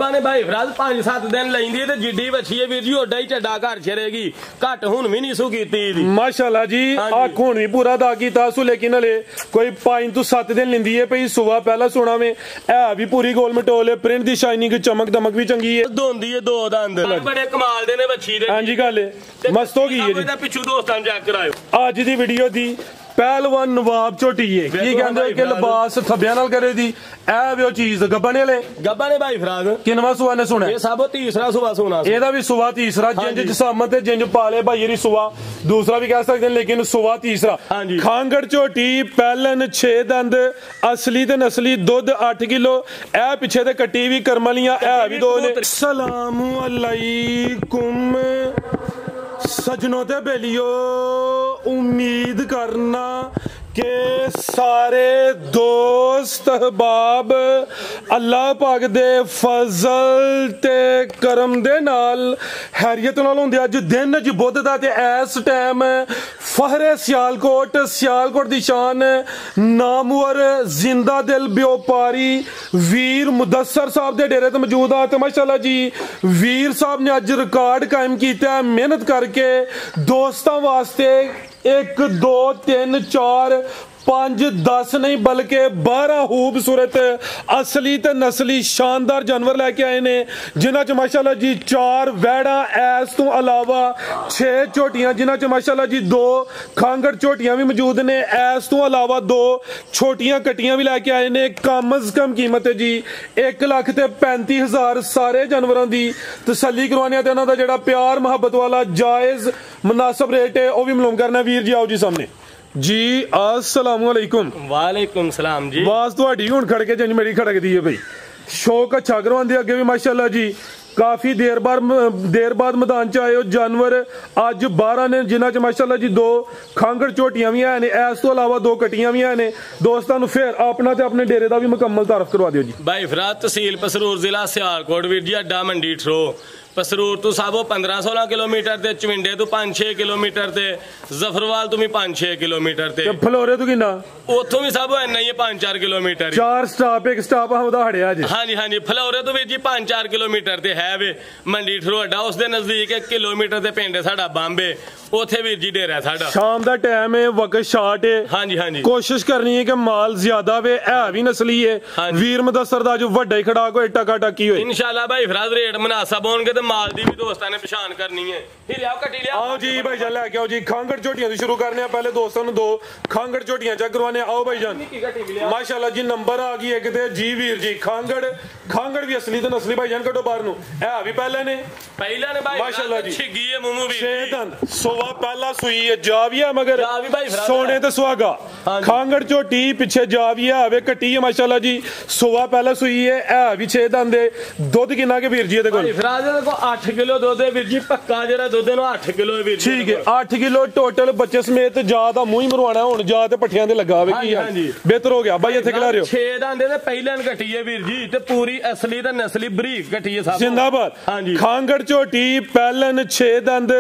Gabba ने भाई फिराज 5-7 दिन लेंदी ते जिड्डी बच्ची है वीर जी ओडा ही चड्डा घर छरेगी घट हुन भी नहीं सु कीती माशाल्लाह जी आख हुन भी पूरा दा कीता सु लेकिन हले कोई 5 तो 7 दिन लेंदी है भई सुबह पहला सोना में है भी पूरी गोल मटोल है प्रिंट दी शाइनिंग चमक दमक भी चंगी है दोंदी है दो दंद बड़े कमाल दे ने बच्ची दे। हां जी गल मस्त हो गई है जी पिछू दोस्तां चेक करायो आज दी वीडियो दी पहलवान नवाब झोटी है की कहंदे कि लिबास थब्बियां नाल करे दी ए वे चीज गब्बा ने भाई फिराज किनवा सुआ ने सुना ये सब तीसरा सुबह सुना एदा भी सुबह तीसरा जिंज जिसामत ते जिंज पाले भाई दी सुबह दूसरा भी कह सकते हैं लेकिन सुबह तीसरा खांगड़ झोटी पहलन 6 दंद असली ते नस्ली दुध 8 किलो ए पिछे ते कट्टी भी करमलियां ए भी दो ने। अस्सलाम अलैकुम सजनों ते बेलियो उम्मीद करना के सारे दोस्त अहबाब अल्लाह पाक दे फजल ते करम दे नाल हैरियत नाल होंदे अज दिन च बुध दा ते इस टाइम फहरे सियालकोट दी शान नामवर जिंदा दिल व्यापारी वीर मुदस्सर साहब दे डेरे ते मौजूद आ ते माशाल्लाह जी वीर साहब ने अज रिकॉर्ड कायम कीता मेहनत करके दोस्तां वास्ते 1 2 3 4 5 10 नहीं बल्कि 12 खूबसूरत असली ते नस्ली शानदार जानवर लेके आए ने जिन्हां च माशाल्लाह जी 4 वैड़ा ऐस तो अलावा 6 झोटियां जिन्हां च माशाल्लाह जी 2 खांगड़ झोटियां भी मौजूद ने ऐस तो अलावा 2 छोटियां कटियां भी लेके आए ने कम अज कम कीमत है जी 1,35,000 सारे जानवरों की तसल्ली करवाने ते इन्हां दा जेड़ा प्यार मुहब्बत वाला जायज मुनासिब रेट है वह भी मालूम करना। वीर जी आओ जी सामने जी अस्सलाम वालेकुम। वालेकुम सलाम जी आवाज तुहाडी हुण खड़के जिंज मेरी खड़कदी है भाई शौक अच्छा करवांदे अगे भी माशाल्लाह जी काफी देर बाद मैदान च आए हो जानवर अज 12 ने जिन्हां च माशाल्लाह जी 2 खांगड़ झोटियां भी है ने इस तो अलावा 2 कटियां भी है ने दोस्तां नूं फिर अपना ते अपने डेरे दा भी मुकम्मल तारफ करवा दियो जी। भाई फिराज तहसील पसरूर जिला सियालकोट वीर जी अड्डा मंडी ठरो पसरूर तो साबो 15-16 किलोमीटर ते चविंडे तो 5-6 किलोमीटर ते जफरवाल तो भी 5-6 किलोमीटर ते फलोरे तो किन्ना उथों भी साबो इन्ना ही 5-4 किलोमीटर 4 स्टॉप एक स्टॉप हमदा हड़िया जी। हां जी फलोरे तो वीर जी 5-4 किलोमीटर ते है वे मंडी ठरो अड्डा उस दे नजदीक 1 किलोमीटर ते पिंड साडा बांबे उथे वीर जी डेरा साडा शाम दा टाइम है वक्त शार्ट है। हां जी कोशिश करनी है कि माल ज्यादा वे है भी नस्ली है वीर मुदस्सर दा जो वड्डा ही खड़ा कोई टका टकी होए इंशाल्लाह भाई फिराज रेट मुनासिब होणगे ते माल दी भी दोस्तां ने पहचान करनी है। फिर आओ कटी ले आओ जी भाई जान लेके आओ जी खांगड़ झोटियां दी शुरू करने पहले दोस्तों ने 2 खांगड़ झोटियां चेक करवाने आओ भाई जान माशाल्लाह जी नंबर आ गई एक ते जी वीर जी खांगड़ भी असली ते नस्ली भाई जान कटो बाहर नु है भी पहले ने भाई माशाल्लाह जी छिगी है मुमू भी 6 दंद सोवा पहला सुई है जा भी है मगर सोने ते सुहागा खांगड़ झोटी पीछे जा भी है वे कटी है माशाल्लाह जी सोवा पहला सुई है भी 6 दंद है दुध किन्ना के वीर जी दे कोल फिराज दे को 8 किलो दुध है वीर जी पक्का जेड़ा दुध है 8 किलो है वीर जी ठीक है 8 किलो टोटल बच्चे समेत जा दा मुंह ही मरवाना हुन जा ते पठियां ते लगा वे की बेहतर हो गया भाई इथे खिला रहे हो 6 दंदे ते पहले कटी है वीर जी ते पूरी असली ते नस्ली बरीक कटी है सब जिंदाबाद खांगड़ झोटी पहलन 6 दंद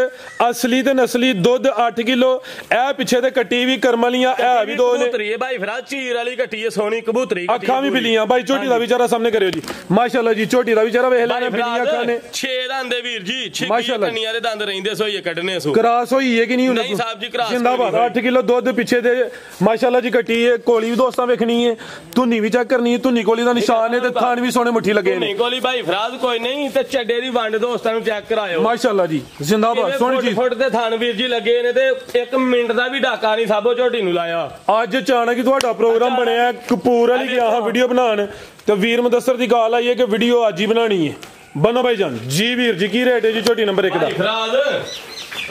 असली ते नस्ली दुध 8 किलो ए पिछे ते कटी भी करमलियां ए भी 2 ने कबूतरी है भाई फिराज चीर वाली कटी है सोनी कबूतरी अखा भी बिलियां भाई झोटी दा विचारा सामने करियो जी माशाल्लाह जी झोटी दा विचारा वेख लेना बिलियां अखा ने 6 दंदे वीर जी 6 कनिया दे दंद रहिंदे सोइए कटने सो क्रॉस होई है कि नहीं नहीं साहब जी क्रॉस जिंदाबाद 8 किलो दुध पिछे दे माशाल्लाह जी कटी है कोली भी दोस्तां वेखनी है धुनी भी चेक करनी है धुनी कोली दा निशान है ते थान भी सोने मुट्ठी लगे ने कोली भाई फिराज कोई नहीं ते चड्डे दी वंड दोस्तां नु चेक करायो माशाल्लाह जी जिंदाबाद सोनी जी फुट ते थान वीर जी लगे ने ते 1 मिनट दा भी डाका नहीं साबो झोटी नु लाया अज अचानक ही तुहाडा प्रोग्राम बनया कपूर वाली गया हां वीडियो बनान ते वीर मुदस्सर दी गाल आई है कि वीडियो आज ही बनानी है बनो भाई जान जी वीर जी की रेट है जी झोटी नंबर 1 दा फिराज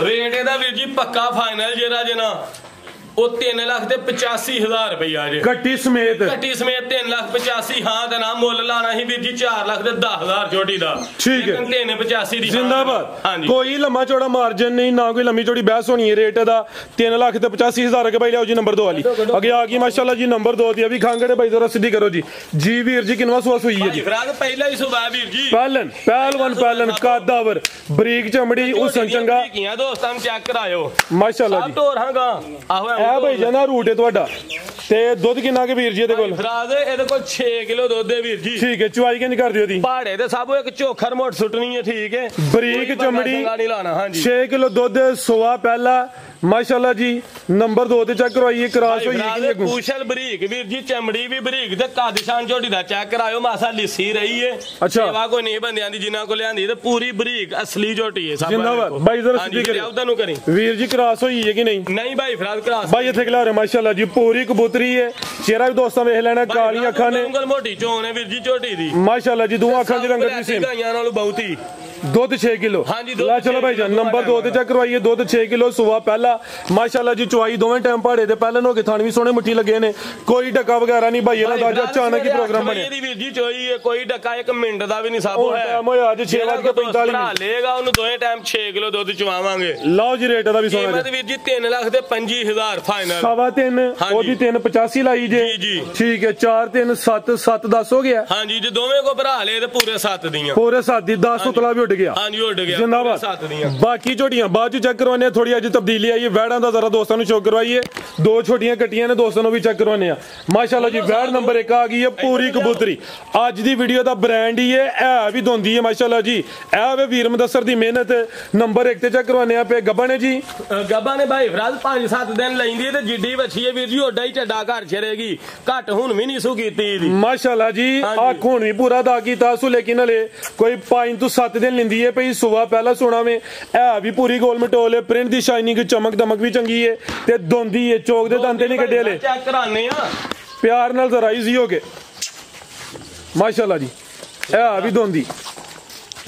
रेट एदा वीर जी पक्का फाइनल जेरा जना वो 3,85,000 रुपया जे कट्टी समेत 3,85,000 हाँ ते ना मुल लाना ही वीर जी 4,10,000 छोटी दा ठीक है 3,85,000 दी जिंदाबाद कोई लम्मा चौड़ा मार्जिन नहीं ना कोई लम्मी चौड़ी बहस होनी है रेट दा 3,85,000 के भाई लियाओ जी नंबर 2 वाली आगे आ गई माशाल्लाह जी नंबर 2 दी अभी खांगड़े भाई जरा सीधी करो जी वीर जी किनवा सुआ सुई है जी फिराज पहला ही सुबह वीर जी पहलवान कादावर ਬਰੀਕ ਚਮੜੀ ਹੁਸਨ ਚੰਗਾ ਕੀਆਂ ਦੋਸਤਾਂ ਨੂੰ ਚੈੱਕ ਕਰਾਇਓ ਮਾਸ਼ਾਅੱਲਾ ਜੀ। ਸਭ ਢੋਰ ਹਾਂਗਾ ਆਹੋ ਇਹ ਭਾਈ ਜਾਨਾ ਰੂਟ ਹੈ ਤੁਹਾਡਾ ਤੇ ਦੁੱਧ ਕਿੰਨਾ ਕੇ ਵੀਰ ਜੀ ਇਹਦੇ ਕੋਲ? ਫਰਾਜ਼ ਇਹਦੇ ਕੋਲ 6 ਕਿਲੋ ਦੁੱਧ ਹੈ ਵੀਰ ਜੀ। ਠੀਕ ਹੈ, ਚੁਆਈ ਕਿੰਨੀ ਕਰਦੇ ਉਹਦੀ? ਪਹਾੜੇ ਤੇ ਸਭ ਇੱਕ ਝੋਖਰ ਮੋਟ ਸੁੱਟਣੀ ਹੈ, ਠੀਕ ਹੈ, ਬਰੀਕ ਚਮੜੀ ਨਹੀਂ ਲਾਣਾ। ਹਾਂਜੀ 6 ਕਿਲੋ ਦੁੱਧ, ਸੁਆ ਪਹਿਲਾ ਮਾਸ਼ਾਅੱਲਾ ਜੀ। ਨੰਬਰ 2 ਤੇ ਚੈੱਕ ਕਰਵਾਈਏ, ਕ੍ਰਾਸ ਹੋਈ ਹੈ ਕਿ ਕੁਸ਼ਲ ਬਰੀਕ ਵੀਰ ਜੀ, ਚਮੜੀ ਵੀ ਬਰੀਕ ਤੇ ਕੱਦ ਸ਼ਾਨ ਝੋਟੀ ਦਾ ਚੈੱਕ ਕਰਾਇਓ, ਮਾਸਾ ਲਿੱਸੀ ਰਹੀ ਹੈ। ਅੱਛਾ, ਸੇਵਾ ਕੋਈ ਨਹੀਂ ਬੰਦਿਆਂ ਦੀ ਜਿਨ੍ਹਾਂ ਕੋਲ ਲਿਆਂਦੀ ਤੇ ਪੂਰੀ ਬਰੀਕ ਅਸਲੀ ਝੋਟੀ ਹੈ। ਜਿੰਦਾਬਾਦ ਬਾਈ, ਜ਼ਰਾ ਸਿੱਧੀ ਕਰੀ ਉਧਰ ਨੂੰ ਕਰੀ ਵੀਰ ਜੀ, ਕ੍ਰਾਸ ਹੋਈ ਹੈ ਕਿ ਨਹੀਂ? ਨਹੀਂ ਭਾਈ ਫਰਾਜ਼ ਕ੍ਰਾਸ ਬਾਈ ਇੱਥੇ ਖਿਲਾ ਰਹੇ ਮਾਸ਼ਾਅੱਲਾ ਜੀ, ਪੂਰੀ ਕਬੂਤਰੀ ਹੈ। ਚਿਹਰਾ ਵੀ ਦੋਸਤਾਂ ਵੇਖ ਲੈਣਾ, ਕਾਲੀਆਂ ਅੱਖਾਂ ਨੇ, ਉਂਗਲ ਮੋਟੀ ਚੋਣ ਹੈ ਵੀਰ ਜੀ ਝੋਟੀ ਦੀ ਮਾਸ਼ਾਅੱਲਾ ਜੀ। ਦੋਵਾਂ ਅੱਖਾਂ ਦੀ ਰੰਗਤ ਵੀ ਸੇਮ, ਗਾਈਆਂ ਨਾਲੋਂ ਬਹੁਤੀ। ਦੁੱਧ 6 ਕਿਲੋ। ਹਾਂਜੀ ਲੈ ਚਲੋ ਭਾਈ ਜਾਨ, ਨੰਬਰ 2 ਤੇ ਚੈੱਕ ਕਰਵਾਈਏ, ਦੁੱਧ 6 ਕਿਲੋ, ਸੁਆ ਪਹਿਲਾ ਮਾਸ਼ਾਅੱਲਾ ਜੀ। ਚੁਆਈ ਦੋਵੇਂ ਟਾਈਮ ਪਹਾੜੇ ਤੇ ਪਹਿਲਾਂ ਹੋ ਕੇ ਥਣ ਵੀ ਸੋਹਣੇ ਮੁੱਠੀ ਲੱਗੇ ਨੇ, ਕੋਈ ਡੱਕਾ ਵਗੈਰਾ ਨਹੀਂ ਭਾਈ ਇਹਨਾਂ ਦਾ। ਅੱਜ ਅਚਾਨਕ ਹੀ ਪ੍ਰੋਗਰਾਮ ਬਣਿਆ ਵੀਰ ਜੀ, ਚੋਈ ਹੈ, ਕੋਈ ਡੱਕਾ 1 ਮਿੰਟ ਦਾ ਵੀ ਨਹੀਂ ਸਾਬੋ ਹੈ। ਟਾਈਮ ਹੋਇਆ ਅੱਜ 6:45 ਮਿੰਟ ਲੇਗਾ, ਉਹਨੂੰ ਦੋਵੇਂ ਟਾਈਮ 6 ਕਿਲੋ ਦੁੱਧ ਚਵਾਵਾਂਗੇ। ਲਓ ਜੀ, ਰੇਟ ਦਾ ਵੀ ਸੋਹਣਾ ਕੀਮਤ ਵੀਰ ਜੀ 3,25,000 ਫਾਈਨਲ। 3.5 ਉਹਦੀ 385 ਲਾਈ ਜੇ। ਜੀ ਠੀਕ ਹੈ, 4 3 7 7 10 ਹੋ ਗਿਆ। ਹਾਂਜੀ, ਜੇ ਦੋਵੇਂ ਕੋ ਭਰਾ ਲਏ ਤੇ ਪੂਰੇ 7 ਦੀਆਂ, ਪੂਰੇ 7 ਦੀ 10 ਉਤਲਾ ਵੀ ਉੱਡ ਗਿਆ। ਹਾਂਜੀ ਉੱਡ ਗਿਆ ਜਿੰਦਾਬਾਦ। 7 ਦੀਆਂ। ਬਾਕੀ ਝੋਟੀਆਂ ਬਾਅਦ ਚ ਚੈੱਕ ਕਰਵਾਉਣੇ, ਥੋੜੀ ਅੱਜ ਤਬਦੀਲੀ ਆਈ ਹੈ, ਵੈੜਾਂ ਦਾ ਜ਼ਰਾ ਦੋਸਤਾਂ ਨੂੰ ਸ਼ੋਅ ਕਰਵਾਈਏ। 2 ਛੋਟੀਆਂ ਕੱਟੀਆਂ ਨੇ, ਦੋਸਤਾਂ ਨੂੰ ਵੀ ਚੈੱਕ ਕਰਵਾਉਣੇ ਆ। ਮਾਸ਼ਾਅੱਲਾ ਜੀ, ਵੈੜ ਨੰਬਰ 1 ਆ ਗਈ ਹੈ, ਪੂਰੀ ਕਬੂਤਰੀ। ਅੱਜ ਦੀ ਵੀਡੀਓ ਦਾ ਬ੍ਰਾਂਡ ਹੀ ਹੈ, ਇਹ ਵੀ ਦੋਂਦੀ ਹੈ ਮਾਸ਼ਾਅੱਲਾ ਜੀ। ਇਹ ਵੇ ਵੀਰ ਮੁਦੱਸਰ ਦੀ ਮਿਹਨਤ। ਨੰਬਰ 1 ਤੇ ਚੈੱਕ ਕਰਵਾਉਣੇ ਆ। ਪੇ ਗੱਬਾ ਨੇ ਜੀ, ਗੱਬਾ ਨੇ ਭਾਈ ਫਰਾਜ਼ 5-7 ਦਿਨ ਲੈਂਦੀ ਤੇ ਜਿੱਡੀ ਵੱਛੀ ਹੈ ਵੀਰ ਜੀ, ਓਡਾ ਹੀ ਝੱਡਾ ਘਰ ਛੜੇਗੀ, ਘੱਟ ਹੁਣ ਵੀ ਨਹੀਂ ਸੂ ਕੀਤੀ ਇਹਦੀ ਮਾਸ਼ਾਅੱਲਾ ਜੀ। ਆਖ ਹੁਣ ਵੀ ਪੂਰਾ ਦਾ ਕੀਤਾ ਸੂ, ਲੇਕਿਨ ਹਲੇ ਕੋਈ 5 ਤੋਂ 7 ਦਿਨ ਲੈਂਦੀ ਹੈ ਪਈ। ਸੁਬਾ ਪਹਿਲਾ ਸੋਣਾ ਵੇ, ਇਹ ਵੀ ਪੂਰੀ ਗੋਲ ਮਟੋਲ ਹੈ, ਪ੍ਰਿੰਟ ਦੀ ਸ਼ਾਈਨਿੰਗ ਚਮਕ ਦਮਕ ਵੀ ਚੰਗੀ ਹੈ ਤੇ ਦੋਂਦੀ ਹੈ, ਚੋਕ ਦੇ ਦੰਦੇ ਨਹੀਂ ਕੱਢੇ ਹਲੇ। ਚੈੱਕ ਕਰਾਣੇ ਆ ਪਿਆਰ ਨਾਲ ਜ਼ਰਾ ਈਜ਼ੀ ਹੋ ਕੇ ਮਾਸ਼ਾਅੱਲਾ ਜੀ। ਇਹ ਵੀ ਦੋਂਦੀ,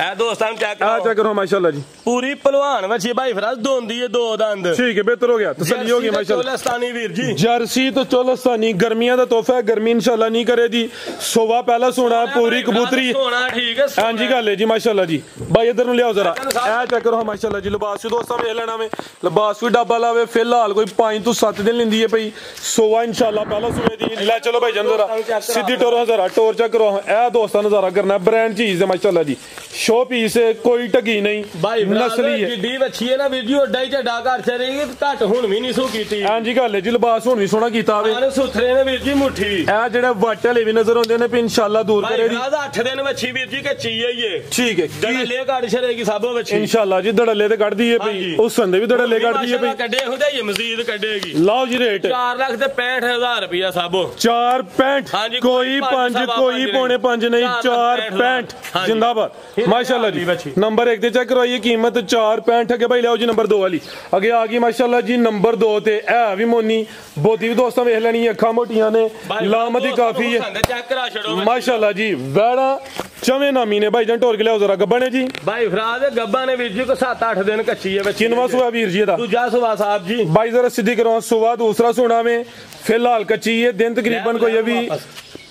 ਇਹ ਦੋਸਤਾਂ ਨੂੰ ਚੈੱਕ ਆ ਚੈੱਕ ਕਰੋ ਮਾਸ਼ਾਅੱਲਾ ਜੀ। ਪੂਰੀ ਪਹਿਲਵਾਨ ਵੱਛੀ ਭਾਈ ਫਰਾਜ਼ ਦੋਂਦੀ ਹੈ, 2 ਦੰਦ। ਠੀਕ ਹੈ, ਬਿਹਤਰ ਹੋ ਗਿਆ, ਤਸੱਲੀ ਹੋ ਗਈ ਮਾਸ਼ਾਅੱਲਾ। ਚੋਲਸਤਾਨੀ ਵੀਰ ਜੀ, ਜਰਸੀ ਤੋਂ ਚੋਲਸਤਾਨੀ, ਗਰਮੀਆਂ ਦਾ ਤੋਹਫਾ ਹੈ, ਗਰਮੀ ਇਨਸ਼ਾਅੱਲਾ ਨਹੀਂ ਕਰੇ ਜੀ। ਸੁਬਾ ਪਹਿਲਾ ਸੋਣਾ, ਪੂਰੀ ਕਬੂਤਰੀ ਸੋਣਾ, ਠੀਕ ਹੈ, ਹਾਂਜੀ ਗੱਲ ਹੈ ਜੀ ਮਾਸ਼ਾਅੱਲਾ ਜੀ। ਭਾਈ ਇਧਰ ਨੂੰ ਲਿਆਓ ਜ਼ਰਾ, ਇਹ ਚੈੱਕ ਕਰੋ ਮਾਸ਼ਾਅੱਲਾ ਜੀ। ਲਿਬਾਸ ਵੀ ਦੋਸਤਾਂ ਵੇਖ ਲੈਣਾ ਵੇ, ਲਿਬਾਸ ਵੀ ਡੱਬਾ ਲਾਵੇ। ਫਿਲਹਾਲ ਕੋਈ 5 ਤੋਂ 7 ਦਿਨ ਲੈਂਦੀ ਹੈ ਪਈ। ਸੁਬਾ ਇਨਸ਼ਾਅੱਲਾ ਪਹਿਲਾ ਸੂਏ ਦੀ। ਲੈ ਚਲੋ ਭਾਈ ਜਾਨ ਜ਼ਰਾ ਸਿੱਧੀ ਟੋਰ ਜ਼ਰਾ ਟੋਰ ਚੈੱਕ ਕਰੋ। ਇਹ ਦੋਸਤਾਂ ਨੂੰ ਜ਼ਰਾ ਕਰਨਾ, ਬ੍ਰਾਂਡ ਚੀਜ਼ ਹੈ ਮਾਸ਼ਾਅੱਲਾ ਜੀ। ਸ਼ੋ ਪੀਸ ਕੋਈ ਢਗੀ ਨਹੀਂ, ਨਸਲੀ ਹੈ। ਜਿੱਡੀ ਵੱਛੀ ਹੈ ਨਾ ਵੀਰ ਜੀ, ਓਡਾ ਹੀ ਝੱਡਾ ਘਰ ਛੜੇਗੀ, ਘੱਟ ਹੁਣ ਵੀ ਨਹੀਂ ਸੂ ਕੀਤੀ। ਹਾਂਜੀ ਗੱਲ ਹੈ ਜੀ, ਲਿਬਾਸ ਹੁਣ ਵੀ ਸੋਹਣਾ ਕੀਤਾ ਵੇ। ਸਾਰੇ ਸੁਥਰੇ ਨੇ ਵੀਰ ਜੀ, ਮੁੱਠੀ ਇਹ ਜਿਹੜੇ ਵੱਟ ਵਾਲੇ ਵੀ ਨਜ਼ਰ ਆਉਂਦੇ ਨੇ, ਇਨਸ਼ਾਅੱਲਾ ਦੂਰ ਕਰੇ ਦੀ। 8 ਦਿਨ ਵੱਛੀ ਵੀਰ ਜੀ, ਕੱਚੀ ਹੈ ਇਹ। ਠੀਕ ਹੈ, ਦੜਲੇ ਘੜ ਛੜੇਗੀ ਸਭੋ ਵੱਛੀ ਇਨਸ਼ਾਅੱਲਾ ਜੀ। ਦੜਲੇ ਤੇ ਕੱਢਦੀ ਹੈ ਪਈ, ਉਸ ਸੰਦੇ ਵੀ ਦੜਲੇ ਕੱਢਦੀ ਹੈ ਪਈ। ਕੱਢੇ ਹੁੰਦੇ ਇਹ ਮਜ਼ੀਦ ਕੱਢੇਗੀ। ਲਓ ਜੀ, ਰੇਟ 4,65,000 ਰੁਪਇਆ ਸਭੋ। 4.65 ਕੋਈ 5 ਕੋਈ ਪੌਣੇ 5 ਨਹੀਂ, 4.65 ਜਿੰਦਾਬਾਦ ਮਾਸ਼ਾਅੱਲਾ ਜੀ। ਨੰਬਰ 1 ਤੇ ਚੈੱਕ ਕਰਵਾਈਏ, ਕੀਮਤ 4.65 ਅੱਗੇ ਭਾਈ ਲਿਆਓ ਜੀ। ਨੰਬਰ 2 ਵਾਲੀ ਅੱਗੇ ਆ ਗਈ ਮਾਸ਼ਾਅੱਲਾ ਜੀ। ਨੰਬਰ 2 ਤੇ ਇਹ ਵੀ ਮੋਨੀ ਬੋਦੀ ਵੀ ਦੋਸਤਾਂ ਵੇਖ ਲੈਣੀ, ਅੱਖਾਂ ਮੋਟੀਆਂ ਨੇ, ਲਾਮਤੀ ਕਾਫੀ ਹੈ ਚੈੱਕ ਕਰਾ ਛੜੋ ਮਾਸ਼ਾਅੱਲਾ ਜੀ। ਵੈੜਾ ਚਵੇਂ ਨਾਮੀ ਨੇ ਭਾਈ ਜਾਨ, ਢੋਰ ਕੇ ਲਿਆਓ ਜ਼ਰਾ। ਗੱਬਾ ਨੇ ਜੀ, ਭਾਈ ਫਰਾਜ਼ ਗੱਬਾ ਨੇ ਵੀਰ ਜੀ ਕੋ 7-8 ਦਿਨ ਕੱਚੀ ਹੈ ਬੱਚੀ। ਕਿੰਨਵਾ ਸੁਆ ਵੀਰ ਜੀ ਦਾ? ਦੂਜਾ ਸੁਆ ਸਾਹਿਬ ਜੀ। भाई जरा सीधी करो, सुबह दूसरा सोना में फिलहाल कच्ची है, दिन तकरीबन कोई अभी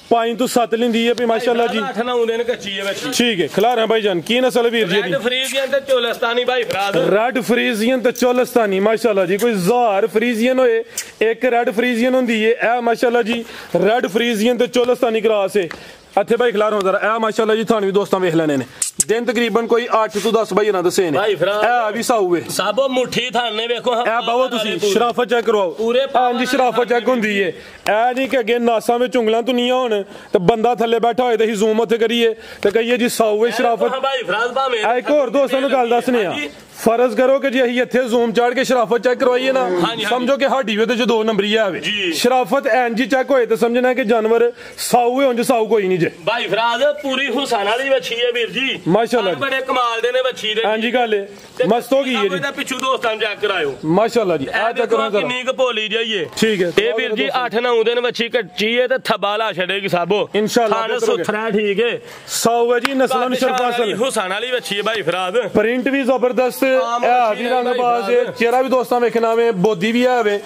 5 ਤੋਂ 7 लिंदी है भी माशाल्लाह जी। 8-9 दिन कच्ची है बच्ची। ठीक है, खिला रहे हैं भाई जान। की नस्ल है वीर जी? रेड फ्रीजियन ते चोलस्तानी भाई फराज। रेड फ्रीजियन ते चोलस्तानी माशाल्लाह जी। कोई जार फ्रीजियन होए, एक रेड फ्रीजियन होंदी है, ए माशाल्लाह जी रेड फ्रीजियन ते चोलस्तानी क्रॉस है। ਇੱਥੇ ਭਾਈ ਖਿਲਾ ਰਹਾ ਜ਼ਰਾ। ਇਹ ਮਾਸ਼ਾਅੱਲਾ ਜੀ ਤੁਹਾਨੂੰ ਵੀ ਦੋਸਤਾਂ ਵੇਖ ਲੈਣੇ ਨੇ, ਦਿਨ ਤਕਰੀਬਨ ਕੋਈ 8 ਤੋਂ 10 ਭਾਈ ਇਹਨਾਂ ਦੱਸੇ ਨੇ। ਇਹ ਵੀ ਸਾਊ ਹੈ, ਸਭ ਮੁੱਠੀ ਥਾਣੇ ਵੇਖੋ। ਇਹ ਬਾਬਾ ਤੁਸੀਂ ਸ਼ਰਾਫਤ ਚੈੱਕ ਕਰਵਾਓ। ਹਾਂਜੀ ਸ਼ਰਾਫਤ ਚੈੱਕ ਹੁੰਦੀ ਹੈ। ਇਹ ਨਹੀਂ ਕਿ ਅੱਗੇ ਨਾਸਾਂ ਵਿੱਚ ਉਂਗਲਾਂ ਧੁਨੀਆਂ ਹੋਣ ਤੇ ਬੰਦਾ ਥੱਲੇ ਬੈਠਾ ਹੋਏ ਤੇ ਅਸੀਂ ਜ਼ੂਮ ਉੱਥੇ ਕਰੀਏ ਤੇ ਕਹੀਏ ਜੀ ਸਾਊ ਹੈ ਸ਼ਰਾਫਤ। ਭਾਈ ਫਰਾਜ਼ ਭਾਵੇਂ ਇੱਕ ਹੋਰ ਦੋਸਤਾਂ ਨੂੰ ਗੱਲ ਦੱਸਨੇ ਆ, ਫਰਜ਼ ਕਰੋ ਕਿ ਜੇ ਅਸੀਂ ਇੱਥੇ ਜ਼ੂਮ ਚਾੜ ਕੇ ਸ਼ਰਾਫਤ ਚੈੱਕ ਕਰਵਾਈਏ ਨਾ, ਸਮਝੋ ਕਿ ਸਾਡੀ ਵੀ ਤੇ ਜੋ 2 ਨੰਬਰੀ ਆਵੇ। ਸ਼ਰਾਫਤ ਐਨਜੀ ਚੈੱਕ ਹੋਏ ਤੇ ਸਮਝਣਾ ਕਿ ਜਾਨਵਰ ਸਾਊ ਹੈ, ਉਂਝ ਸਾਊ ਕੋਈ ਨਹੀਂ ਜੇ। ਭਾਈ ਫਰਾਜ਼ ਪੂਰੀ ਹੁਸਨ ਵਾਲੀ ਵੱਛੀ ਹੈ ਵੀਰ ਜੀ, ਮਾਸ਼ਾਅੱਲਾ ਬੜੇ ਕਮਾਲ ਦੇ ਨੇ ਵੱਛੀ ਦੇ। ਹਾਂਜੀ ਗੱਲ ਹੈ, ਮਸਤ ਹੋ ਗਈ ਹੈ ਜੀ। ਪਿੱਛੂ ਦੋਸਤਾਂ ਚੈੱਕ ਕਰਾਇਓ ਮਾਸ਼ਾਅੱਲਾ ਜੀ। ਆ ਚੈੱਕ ਕਰੋ ਕਿੰਨੀ ਕੁ ਭੋਲੀ ਜਾਈਏ। ਠੀਕ ਹੈ, ਇਹ ਵੀਰ ਜੀ 8-9 ਦਿਨ ਵੱਛੀ ਕੱਚੀ ਹੈ ਤੇ ਥੱਬਾ ਲਾ ਛੜੇਗੀ ਸਾਬੋ ਇਨਸ਼ਾਅੱਲਾ। ਖਾਨ ਸੁਥਰਾ ਠੀਕ ਹੈ, ਸਾਊ ਹੈ ਜੀ, ਨਸਲਾਂ ਨੂੰ ਸ਼ਰਫਾਸਲ ਹੁਸਨ ਵਾਲੀ ਵੱਛੀ ਹੈ ਭਾਈ ਫਰਾਜ਼। ਪ੍ਰਿੰਟ ਵੀ ਜ਼ਬਰਦਸਤ, ਇਹ ਰੰਗਬਾਜ਼ ਹੈ, ਚਿਹਰਾ ਵੀ ਦੋਸਤਾਂ ਵੇਖਣਾ ਵੇ, ਬੋਦੀ ਵੀ ਹੈ ਵੇ,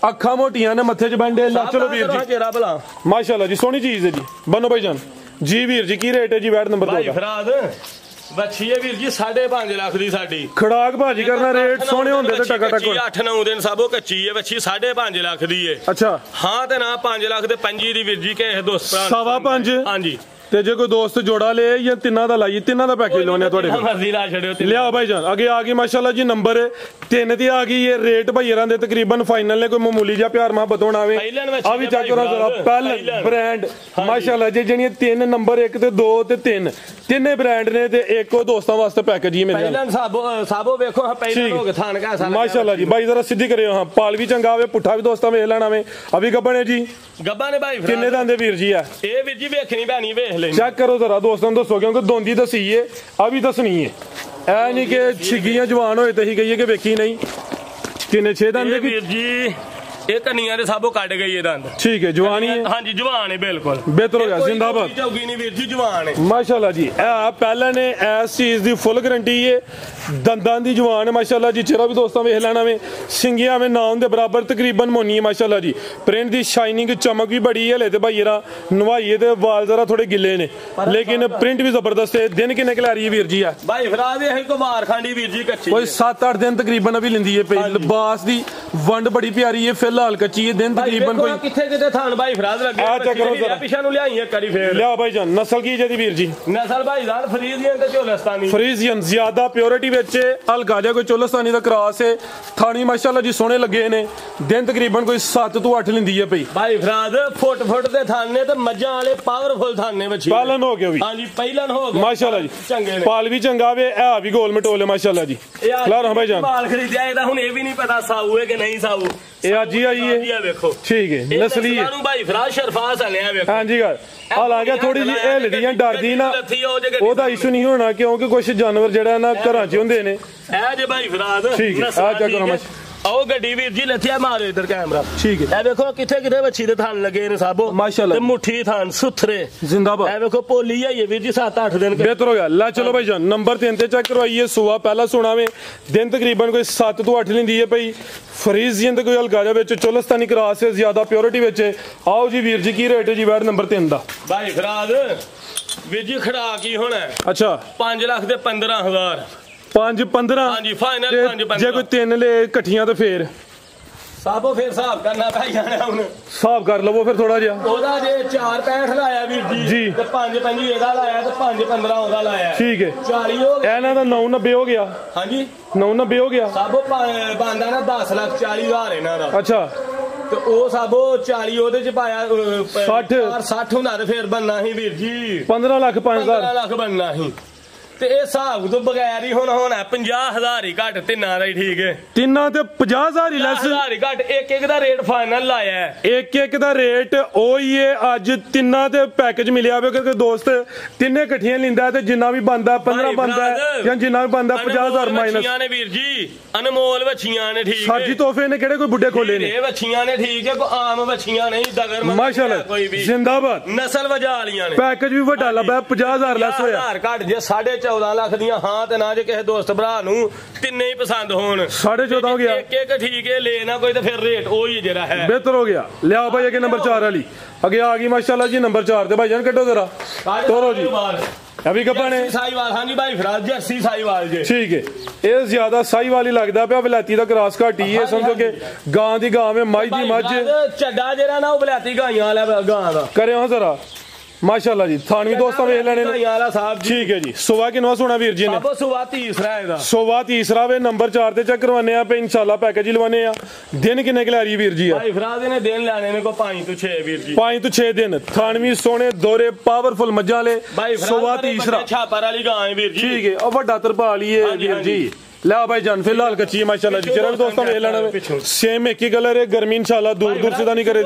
ਅੱਖਾਂ ਮੋਟੀਆਂ ਨੇ, ਮੱਥੇ 'ਚ ਬੰਡੇ। ਚਲੋ ਵੀਰ ਜੀ ਚਿਹਰਾ ਭਲਾ ਮਾਸ਼ਾਅੱਲਾ ਜੀ, ਸੋਹਣੀ ਚੀਜ਼ ਹੈ ਜੀ। ਬਨੋ ਭਾਈ ਜਾਨ ਜੀ। ਵੀਰ ਜੀ ਕੀ ਰੇਟ ਹੈ ਜੀ ਵੈਟ ਨੰਬਰ 2 ਦਾ? ਫਰਾਜ਼ ਵੱਛੀ ਹੈ ਵੀਰ ਜੀ 5.5 ਲੱਖ ਦੀ ਸਾਡੀ। ਖੜਾਕ ਭਾਜੀ ਕਰਨਾ, ਰੇਟ ਸੋਹਣੇ ਹੁੰਦੇ ਤੇ ਟਕਾ ਟਕ। 8-9 ਦਿਨ ਸਭੋ ਕੱਚੀ ਹੈ ਵੱਛੀ, 5.5 ਲੱਖ ਦੀ ਹੈ। ਅੱਛਾ, ਹਾਂ ਤੇ ਨਾ 5 ਲੱਖ ਤੇ 25 ਦੀ ਵੀਰ ਜੀ ਕਿਸੇ ਦੋਸਤ ਭਰਾ। 5.5 ਹਾਂਜੀ ਤੇ ਜੇ ਕੋਈ ਦੋਸਤ ਜੋੜਾ ਲੇ ਜਾਂ ਤਿੰਨਾਂ ਦਾ ਲਾਈਏ, ਤਿੰਨਾਂ ਦਾ ਪੈਕੇਜ ਲਵਾਉਣੇ ਤੁਹਾਡੇ ਕੋਲ, ਮਰਜ਼ੀ ਲਾ ਛੱਡਿਓ। ਲਿਆ ਭਾਈ ਜਾਨ ਅੱਗੇ ਆ ਗਈ ਮਾਸ਼ਾਅੱਲਾ ਜੀ ਨੰਬਰ 3 ਤੇ ਆ ਗਈ। ਇਹ ਰੇਟ ਭਾਈਰਾਂ ਦੇ ਤਕਰੀਬਨ ਫਾਈਨਲ ਨੇ, ਕੋਈ ਮਾਮੂਲੀ ਜਿਹਾ ਪਿਆਰ ਮੁਹੱਬਤ ਹੋਣਾ ਵੇ। ਆ ਵੀ ਚੈੱਕ ਕਰੋ ਜਰਾ, ਪਹਿਲ ਬ੍ਰਾਂਡ ਮਾਸ਼ਾਅੱਲਾ ਜੀ, ਜਿਹੜੀਆਂ 3 ਨੰਬਰ 1 ਤੇ 2 ਤੇ 3 ਤਿੰਨੇ ਬ੍ਰਾਂਡ ਨੇ, ਤੇ ਇੱਕ ਉਹ ਦੋਸਤਾਂ ਵਾਸਤੇ ਪੈਕੇਜ ਹੀ ਮਿਲ ਜਾਂਦਾ। ਸਾਬੋ ਵੇਖੋ ਹਾਂ, ਪਹਿਲਾਂ ਹੋ ਕੇ ਥਾਨ ਕਾ ਸਾਰਾ ਮਾਸ਼ਾਅੱਲਾ ਜੀ ਭਾਈ ਜਰਾ ਸਿੱਧੀ ਕਰਿਓ। ਹਾਂ ਪਾਲ ਵੀ ਚੰਗਾ ਹੋਵੇ, ਪੁੱਠਾ ਵੀ ਦੋਸਤਾਂ ਵੇਖ ਲੈਣਾ ਵੇ। ਅਭੀ ਗੱਬਾ ਨੇ ਜੀ, ਗੱਬਾ ਨੇ ਭਾਈ ਕਿੰਨੇ ਦੰਦੇ ਵੀਰ ਜੀ ਆ ਇਹ? ਵੀਰ ਜੀ ਵੇਖਣੀ ਭੈਣੀ, ਵੇਖ ਲੈ ਚੈੱਕ ਕਰੋ ਜਰਾ, ਦੋਸਤਾਂ ਨੂੰ ਦੱਸੋ, ਕਿਉਂਕਿ ਦੋਂਦੀ ਦਸੀਏ ਆ ਵੀ ਦੱਸਣੀ ਹੈ। ਐ ਨਹੀਂ ਕਿ ਛਿੱਗੀਆਂ ਜਵਾਨ ਹੋਏ ਤੇ ਹੀ ਕਹੀਏ ਕਿ ਵੇਖੀ ਨਹੀਂ। ਕਿੰਨੇ 6 ਦੰਦ ਵੀਰ ਜੀ? ਇਹ ਕਨੀਆਂ ਦੇ ਸਾਬੋ ਕੱਢ ਗਈ ਇਹ ਦੰਦ। ਠੀਕ ਹੈ, ਜਵਾਨੀ ਹੈ। ਹਾਂਜੀ ਜਵਾਨ ਹੈ ਬਿਲਕੁਲ, ਬਿਹਤਰ ਹੋ ਗਿਆ, ਜ਼ਿੰਦਾਬਾਦ। ਚੌਗੀ ਨਹੀਂ ਵੀਰ ਜੀ, ਜਵਾਨ ਹੈ ਮਾਸ਼ਾਅੱਲਾ ਜੀ। ਇਹ ਪਹਿਲਾਂ ਨੇ ਇਸ ਚੀਜ਼ ਦੀ ਫੁੱਲ ਗਰੰਟੀ ਹੈ, ਦੰਦਾਂ ਦੀ ਜਵਾਨ ਹੈ ਮਾਸ਼ਾਅੱਲਾ ਜੀ। ਚਿਹਰਾ ਵੀ ਦੋਸਤਾਂ ਵੇਖ ਲੈਣਾ ਵੇ, ਸਿੰਗੀਆਂ ਵੇ ਨਾਮ ਦੇ ਬਰਾਬਰ ਤਕਰੀਬਨ ਮੋਨੀ ਹੈ ਮਾਸ਼ਾਅੱਲਾ ਜੀ। ਪ੍ਰਿੰਟ ਦੀ ਸ਼ਾਈਨਿੰਗ ਚਮਕ ਵੀ ਬੜੀ ਹੈ। ਹਲੇ ਤੇ ਭਾਈ ਜਰਾ ਨਵਾਈਏ ਤੇ ਵਾਲ ਜ਼ਰਾ ਥੋੜੇ ਗਿੱਲੇ ਨੇ, ਲੇਕਿਨ ਪ੍ਰਿੰਟ ਵੀ ਜ਼ਬਰਦਸਤ ਹੈ। ਦਿਨ ਕਿੰਨੇ ਕਿ ਲੈ ਰਹੀ ਹੈ ਵੀਰ ਜੀ? ਆ ਭਾਈ ਫਰਾਦ ਇਹ ਕੁਮਾਰ ਖਾਂਡੀ ਵੀਰ ਜੀ, ਕੱਚੀ ਕੋਈ 7-8 ਦਿਨ ਤਕਰੀਬਨ ਅਭੀ ਲਿੰਦੀ ਹੈ ਪਈ। ਲਿਬਾਸ ਦੀ ਵੰਡ ਬੜੀ ਪਿਆਰੀ ਹੈ, ਫਿਲਹਾਲ ਕੱਚੀ ਹੈ। ਦਿਨ ਤਕਰੀਬਨ ਕੋਈ ਕਿੱਥੇ ਕਿਤੇ ਥਾਨ ਭਾਈ ਫਰਾਦ ਲੱਗੇ ਆ ਚੈੱਕ ਕਰੋ ਜਰਾ, ਪਿਛਾ ਨੂੰ ਲਿਆਈ ਇੱਕ ਵਾਰੀ ਫੇਰ। ਲਿਆ ਭਾਈ ਜਾਨ, ਨਸਲ ਕੀ ਜਿਹਦੀ ਵੀਰ ਜੀ? ਨਸਲ ਭਾਈ ਜਾਨ ਫਰੀਜ਼ੀਅਨ ਤੇ ਚੋਲਸਤਾਨੀ। ਫਰੀਜ਼ੀਅਨ ਜ਼ਿਆਦਾ ਪਿਓਰਿਟੀ ਵਿੱਚ ਹਲਕਾ ਜਿਹਾ ਕੋਈ ਚੋਲਸਤਾਨੀ ਦਾ ਕ੍ਰਾਸ ਹੈ। ਥਾਣੀ ਮਾਸ਼ਾਅੱਲਾ ਜੀ ਸੋਹਣੇ ਲੱਗੇ ਨੇ। ਦਿਨ ਤਕਰੀਬਨ ਕੋਈ 7 ਤੋਂ 8 ਲਿੰਦੀ ਹੈ ਪਈ। ਭਾਈ ਫਰਾਦ ਫੁੱਟ ਦੇ ਥਾਨੇ ਤੇ ਮੱਝਾਂ ਵਾਲੇ ਪਾਵਰਫੁਲ ਥਾਨੇ ਵਿੱਚ ਪਾਲਨ ਹੋ ਗਿਆ ਵੀ। ਹਾਂਜੀ ਪਹਿਲਨ ਹੋ ਗਿਆ ਮਾਸ਼ਾਅੱਲਾ ਜੀ, ਚੰਗੇ ਨੇ, ਪਾਲ ਵੀ ਚੰਗਾ ਵੇ। ਇਹ ਵੀ ਗੋਲ ਮਟੋਲ ਹੈ ਮਾਸ਼ਾਅੱਲਾ ਜੀ। ਖਲਾਰ ਭਾਈ ਜਾਨ ਮਾਲ ਖਰੀਦਿਆ ਇਹਦਾ, ਹੁਣ ਇਹ ਵੀ ਨਹੀਂ ਪਤਾ ਸਾਊ ਹੈ ਕਿ ਨਹੀਂ ਸਾਊ। ਇਹ ਅੱਜ ਹੀ ਆਈ ਹੈ, ਵੇਖੋ ਠੀਕ ਹੈ, ਨਸਲੀ ਹੈ ਭਾਈ ਫਰਾਦ ਸ਼ਰਫਾਸ ਹਲਿਆ ਵੇਖੋ। ਹਾਂਜੀ ਗੱਲ ਹਾਲਾਂਕਿ ਥੋੜੀ ਜਿਹੀ ਇਹ ਲੜੀਆਂ ਡਰਦੀ ਨਾ, ਉਹਦਾ ਇਸ਼ੂ ਨਹੀਂ ਹੋਣਾ, ਕਿਉਂਕਿ ਕੁਝ ਜਾਨਵਰ ਜਿਹੜਾ ਨਾ ਘਰਾਂ 'ਚ ਹੁੰਦੇ ਨੇ। ਇਹ ਜੇ ਭਾਈ ਫਰਾਦ ਠੀਕ ਹੈ, ਆ ਚੈੱਕ ਕਰੋ ਮਾਸ਼ਾ। ਆਓ ਗੱਡੀ ਵੀਰ ਜੀ ਲੱਥਿਆ ਮਾਰੋ ਇਧਰ ਕੈਮਰਾ। ਠੀਕ ਹੈ, ਇਹ ਵੇਖੋ ਕਿੱਥੇ ਕਿੱਥੇ ਵੱਛੀ ਦੇ ਥਾਨ ਲੱਗੇ ਨੇ ਸਾਬੋ ਮਾਸ਼ਾਅੱਲਾ, ਤੇ ਮੁੱਠੀ ਥਾਨ ਸੁਥਰੇ ਜ਼ਿੰਦਾਬਾਦ। ਇਹ ਵੇਖੋ ਪੋਲੀ ਆਈ ਹੈ ਵੀਰ ਜੀ 7-8 ਦਿਨ। ਬਿਹਤਰ ਹੋ ਗਿਆ। ਲੈ ਚਲੋ ਭਾਈ ਜਾਨ ਨੰਬਰ 3 ਤੇ ਚੈੱਕ ਕਰਵਾਈਏ। ਸੁਆ ਪਹਿਲਾ ਸੁਣਾ ਵੇ। ਦਿਨ ਤਕਰੀਬਨ ਕੋਈ 7 ਤੋਂ 8 ਲਿੰਦੀ ਹੈ ਭਾਈ। ਫਰੀਜ਼ੀਅਨ ਤੇ ਕੋਈ ਹਲਕਾ ਜਿਹਾ ਵਿੱਚ ਚੋਲਸਤਾਨੀ ਕ੍ਰਾਸ ਹੈ, ਜ਼ਿਆਦਾ ਪਿਓਰਿਟੀ ਵਿੱਚ। ਆਓ ਜੀ ਵੀਰ ਜੀ, ਕੀ ਰੇਟ ਹੈ ਜੀ ਵੈਟ ਨੰਬਰ 3 ਦਾ? ਭਾਈ ਫਰਾਦ ਵੀਰ ਜੀ ਖੜਾ ਕੀ ਹੋਣਾ? ਅੱਛਾ 5 ਲੱਖ ਦੇ 15,000। 5-15? ਹਾਂਜੀ ਫਾਈਨਲ 5-15। ਜੇ ਕੋਈ 3 ਲੈ ਇਕੱਠੀਆਂ ਤਾਂ ਫੇਰ ਸਾਬੋ ਫੇਰ ਹਿਸਾਬ ਕਰਨਾ ਪੈ ਜਾਣਾ ਹੁਣ। ਹਿਸਾਬ ਕਰ ਲਵੋ ਫਿਰ ਥੋੜਾ ਜਿਹਾ। ਉਹਦਾ ਜੇ 4.65 ਲਾਇਆ ਵੀਰ ਜੀ ਤੇ 5.25 ਇਹਦਾ ਲਾਇਆ ਤੇ 5.15 ਉਹਦਾ ਲਾਇਆ। ਠੀਕ ਹੈ, 40 ਹੋ ਗਿਆ। ਇਹਨਾਂ ਦਾ 990 ਹੋ ਗਿਆ। ਹਾਂਜੀ 990 ਹੋ ਗਿਆ। ਸਾਬੋ ਬੰਦਾ ਨਾ 10,40,000 ਇਹਨਾਂ ਦਾ। ਅੱਛਾ ਤੇ ਉਹ ਸਾਬੋ 40 ਉਹਦੇ ਚ ਪਾਇਆ 60 ਹੁੰਦਾ ਤੇ ਫੇਰ ਬੰਨਾ ਸੀ ਵੀਰ ਜੀ 15 ਲੱਖ 5,000 15 ਲੱਖ ਬੰਨਾ ਸੀ। ਤੇ ਇਹ ਹਿਸਾਬ ਤੋਂ ਬਗੈਰ ਹੀ ਹੁਣ ਹੋਣਾ 50,000 ਹੀ ਘੱਟ ਤਿੰਨਾਂ ਦਾ ਹੀ। ਠੀਕ ਹੈ, ਤਿੰਨਾਂ ਤੇ 50,000 ਹੀ ਲੈਸ। 50,000 ਹੀ ਘੱਟ। ਇੱਕ ਦਾ ਰੇਟ ਫਾਈਨਲ ਲਾਇਆ ਹੈ। ਇੱਕ ਦਾ ਰੇਟ ਉਹੀ ਹੈ। ਅੱਜ ਤਿੰਨਾਂ ਤੇ ਪੈਕੇਜ ਮਿਲਿਆ ਹੋਵੇ, ਕਿਉਂਕਿ ਦੋਸਤ ਤਿੰਨੇ ਇਕੱਠੀਆਂ ਲਿੰਦਾ ਤੇ ਜਿੰਨਾ ਵੀ ਬੰਦਾ 15 ਬੰਦਾ ਜਾਂ ਜਿੰਨਾ ਵੀ ਬੰਦਾ 50,000 ਮਾਈਨਸ ਨੇ ਵੀਰ ਜੀ। ਅਨਮੋਲ ਵੱਛੀਆਂ ਨੇ। ਠੀਕ ਹੈ, ਸਾਜੀ ਤੋਹਫੇ ਨੇ ਕਿਹੜੇ ਕੋਈ ਬੁੱਢੇ ਖੋਲੇ ਨੇ? ਇਹ ਵੱਛੀਆਂ ਨੇ। ਠੀਕ ਹੈ, ਕੋਈ ਆਮ ਵੱਛੀਆਂ ਨਹੀਂ। ਦਗਰ ਮਾਸ਼ਾਅੱਲਾ ਜ਼ਿੰਦਾਬਾਦ। ਨਸਲ ਵਜਾ ਵਾਲੀਆਂ ਨੇ। ਪੈਕੇਜ ਵੀ ਵੱਡਾ ਲੱਭਾ 50,000 ਲੈਸ ਹੋਇਆ। 50,000 ਘੱਟ ਜੇ 14.5 ਲੱਖ ਦੀਆਂ। ਹਾਂ ਤੇ ਨਾ ਜੇ ਕਿਸੇ ਦੋਸਤ ਭਰਾ ਨੂੰ ਤਿੰਨੇ ਹੀ ਪਸੰਦ ਹੋਣ। 14.5 ਹੋ ਗਿਆ। ਇੱਕ ਠੀਕ ਹੈ, ਲੈ ਨਾ ਕੋਈ ਤੇ ਫਿਰ ਰੇਟ ਉਹੀ ਜਿਹੜਾ ਹੈ। ਬਿਹਤਰ ਹੋ ਗਿਆ। ਲਿਆ ਭਾਈ ਅੱਗੇ ਨੰਬਰ 4 ਵਾਲੀ ਅੱਗੇ ਆ ਗਈ ਮਾਸ਼ਾਅੱਲਾ ਜੀ। ਨੰਬਰ 4 ਤੇ ਭਾਈ ਜਾਨ ਕੱਢੋ ਜ਼ਰਾ, ਤੋਰੋ ਜੀ। ਅਭੀ ਕੱਪਾ ਨੇ ਸਾਈਵਾਲ। ਹਾਂਜੀ ਭਾਈ ਫਰਾਜ਼ ਜਰਸੀ ਸਾਈਵਾਲ ਜੇ। ਠੀਕ ਹੈ, ਇਹ ਜ਼ਿਆਦਾ ਸਾਈਵਾਲ ਹੀ ਲੱਗਦਾ ਪਿਆ। ਵਲੈਤੀ ਦਾ ਕ੍ਰਾਸ ਘਾਟੀ ਹੈ, ਸਮਝੋ ਕਿ ਗਾਂ ਦੀ ਗਾਂ ਹੈ, ਮੱਝ ਦੀ ਮੱਝ। ਚੱਡਾ ਜਿਹੜਾ ਨਾ ਉਹ ਵਲੈਤੀ ਗਾਈਆਂ ਵਾਲਾ ਗਾਂ ਦਾ ਕਰਿਓ ਜ਼ਰਾ ਮਾਸ਼ਾਅੱਲਾ ਜੀ। ਥਾਨਵੀ ਦੋਸਤਾਂ ਵੇਖ ਲੈਣੇ ਨੇ। ਠੀਕ ਹੈ ਜੀ। ਸੁਵਾ ਕਿਨਵਾ ਸੋਣਾ ਵੀਰ ਜੀ ਨੇ? ਸੁਵਾ ਤੀਸਰਾ ਇਹਦਾ। ਸੁਵਾ ਤੀਸਰਾ ਵੇ। ਨੰਬਰ 4 ਤੇ ਚੈੱਕ ਕਰਵਾਨੇ ਆ, ਇਨਸ਼ਾਅੱਲਾ ਪੈਕੇਜ ਹੀ ਲਵਾਨੇ ਆ। ਦਿਨ ਕਿੰਨੇ ਕਿ ਲੈ ਰਹੀ ਵੀਰ ਜੀ? ਆ ਭਾਈ ਫਰਾਜ਼ ਨੇ ਦਿਨ ਲੈਣੇ ਨੇ ਕੋ 5 ਤੋਂ 6 ਵੀਰ ਜੀ। 5 ਤੋਂ 6 ਦਿਨ। ਥਾਨਵੀ ਸੋਹਣੇ ਦੋਰੇ ਪਾਵਰਫੁਲ ਮੱਝਾਂ ਵਾਲੇ। ਸੁਵਾ ਤੀਸਰਾ ਛਾਪਰ ਵਾਲੀ ਗਾਂ ਹੈ ਵੀਰ ਜੀ। ਠੀਕ ਹੈ, ਉਹ ਵੱਡਾ ਤਰਪਾਲ ਹੀ ਹੈ ਵੀਰ ਜੀ। ला भाई जान फिलहाल कच्ची है माशाल्लाह जी। जरा भी दोस्तों वेख लेना सेम एक ही कलर है। गर्मी इंशाल्लाह दूर दूर से नहीं करे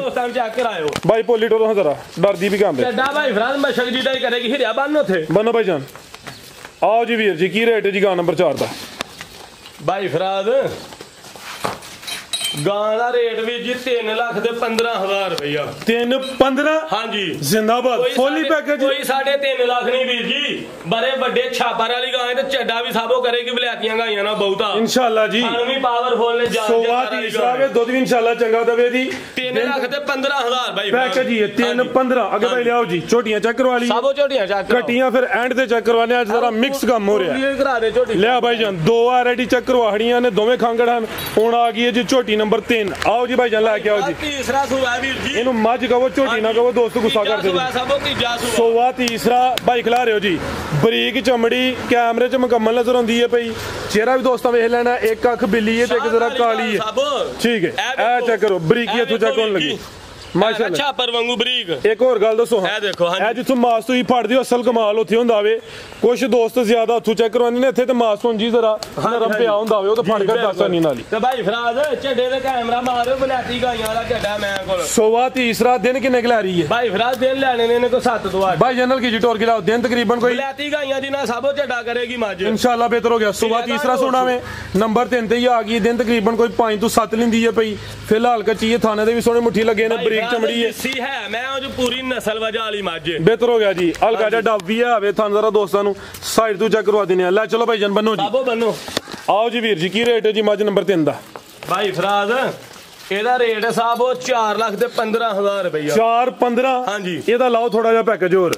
भाई। पोली टोलो जरा डर दी भी काम है भाई फराज मशक जी दाई करेगी हिरिया बनो थे बनो भाई जान। आओ जी वीर जी, की रेट है जी गां नंबर 4 दा? भाई फराज गां दा रेट भी जी 3,15,000 रुपया। 3-15? हाँ जी जिंदाबाद। फुल पैकेज कोई 3.5 लाख नहीं वीर जी। बड़े बड़े छापर वाली गां है तो चड्डा भी साबो करेगी वलैतियां गाइयां ना बहुता इंशाल्लाह जी। भी पावरफुल ने जान सोवा तीसरा वे दूध भी इंशाल्लाह चंगा दवे दी। 3,15,000 भाई पैकेज ही है। 3-15 अगे भाई लियाओ जी। छोटियां चेक करवा ली, साबो छोटियां चेक कटियां फिर एंड ते चेक करवाने। आज जरा मिक्स काम हो रहा है। करा दे छोटी। लिया भाई जान, 2 ऑलरेडी चेक करवाड़ियां ने, दोवें खांगड़ हन। हुण आ गई है जी छोटी ਨੰਬਰ 3 ਆਓ ਜੀ ਭਾਈਜਾਨ ਲੈ ਕੇ ਆਓ ਜੀ ਤੀਸਰਾ ਸੂਆ ਵੀਰ ਜੀ ਇਹਨੂੰ ਮੱਝ ਕਹੋ ਝੋਟੀ ਨਾ ਕਹੋ ਦੋਸਤੋ ਗੁੱਸਾ ਕਰਦੇ ਜੀ ਸਾਬੋ ਤੀਜਾ ਸੂਆ ਤੀਸਰਾ ਭਾਈ ਖਿਲਾ ਰਹੇ ਹੋ ਜੀ ਬਰੀਕ ਚਮੜੀ ਕੈਮਰੇ 'ਚ ਮੁਕੰਮਲ ਨਜ਼ਰ ਆਉਂਦੀ ਹੈ ਭਾਈ ਚਿਹਰਾ ਵੀ ਦੋਸਤਾਂ ਵੇਖ ਲੈਣਾ ਇੱਕ ਅੱਖ ਬਿੱਲੀ ਹੈ ਤੇ ਇੱਕ ਜ਼ਰਾ ਕਾਲੀ ਹੈ ਠੀਕ ਹੈ ਇਹ ਚੈੱਕ ਕਰੋ ਬਰੀਕੀ ਇੱਥੋਂ ਚੈੱਕ ਹੋਣ ਲੱਗੀ ਮਾਸ਼ਾਅੱਲਾ ਅੱਛਾ ਪਰ ਵਾਂਗੂ ਬਰੀਕ ਇੱਕ ਹੋਰ ਗੱਲ ਦੱਸੋ ਇਹ ਦੇਖੋ ਇਹ ਜਿੱਥੋਂ ਮਾਸ ਤੁਸੀਂ ਫੜਦੇ ਹੋ ਅਸਲ ਕਮਾਲ ਉੱਥੇ ਹੁੰਦਾ ਵੇ ਕੁਝ ਦੋਸਤ ਜ਼ਿਆਦਾ ਉੱਥੋਂ ਚੈੱਕ ਕਰਵਾਉਂਦੇ ਨੇ ਇੱਥੇ ਤੇ ਮਾਸ ਪੁੰਜੀ ਜ਼ਰਾ ਨਰਮ ਪਿਆ ਹੁੰਦਾ ਵੇ ਉਹ ਤਾਂ ਫੜ ਕੇ ਦੱਸਦਾ ਨਹੀਂ ਨਾਲ ਤੇ ਭਾਈ ਫਰਾਜ਼ ਝੱਡੇ ਤੇ ਕੈਮਰਾ ਮਾਰਿਓ ਬਲਾਤੀ ਗਾਈਆਂ ਵਾਲਾ ਝੱਡਾ ਮੈਂ ਕੋਲ ਸੋਵਾ ਤੀਸਰਾ ਦਿਨ ਕਿੰਨੇ ਕਿ ਲੈ ਰਹੀ ਹੈ ਭਾਈ ਫਰਾਜ਼ ਦਿਨ ਲੈਣੇ ਨੇ ਕੋ 7 ਤੋਂ 8 ਭਾਈ ਜਨਰਲ ਕੀ ਜੀ ਟੋਰ ਕਿਲਾ ਦਿਨ ਤਕਰੀਬਨ ਕੋਈ ਬਲਾਤੀ ਗਾਈਆਂ ਦੀ ਨਾ ਸਭੋ ਝੱਡਾ ਕਰੇਗੀ ਮੱਝ ਇਨਸ਼ਾਅੱਲਾ ਬਿਹਤਰ ਹੋ ਗਿਆ ਸੋਵਾ ਤੀਸਰਾ ਸੋਣਾ ਵੇ ਨੰਬਰ 3 ਤੇ ਹੀ ਆ ਗਈ ਦਿਨ ਤਕਰੀਬਨ ਕੋਈ 5 ਤੋਂ 7 ਲਿੰਦੀ ਹੈ ਪਈ ਫਿਲਹਾਲ ਕੱਚੀ ਹੈ ਥਾਣੇ ਦੇ ਵੀ ਸੋਹਣੇ ਮੁੱਠੀ ਲੱਗੇ ਨੇ ਬਰੀਕ ਚਮੜੀ ਹੈ ਹੈ ਮੈਂ ਉਹ ਜੋ ਪੂਰੀ ਨਸਲ ਵਜਾ ਵਾਲੀ ਮੱਝ ਬਿਹਤਰ ਹੋ ਗਿਆ ਜੀ ਹਲਕਾ ਡੱਬ ਵੀ ਆਵੇ ਤੁਹਾਨੂੰ ਜ਼ਰਾ ਦੋਸਤਾਂ ਨੂੰ ਸਾਈਡ ਤੋਂ ਚੈੱਕ ਕਰਵਾ ਦਿੰਦੇ ਆ ਲੈ ਚਲੋ ਭਾਈ ਜਨ ਬੰਨੋ ਜੀ ਬਾਬੋ ਬੰਨੋ ਆਓ ਜੀ ਵੀਰ ਜੀ ਕੀ ਰੇਟ ਹੈ ਜੀ ਮੱਝ ਨੰਬਰ 3 ਦਾ ਭਾਈ ਫਰਾਜ਼ ਇਹਦਾ ਰੇਟ ਸਾਹਿਬ ਉਹ 4 ਲੱਖ ਤੇ 15,000 ਰੁਪਇਆ 4-15 ਹਾਂਜੀ ਇਹਦਾ ਲਾਓ ਥੋੜਾ ਜਿਹਾ ਪੈਕੇਜ ਹੋਰ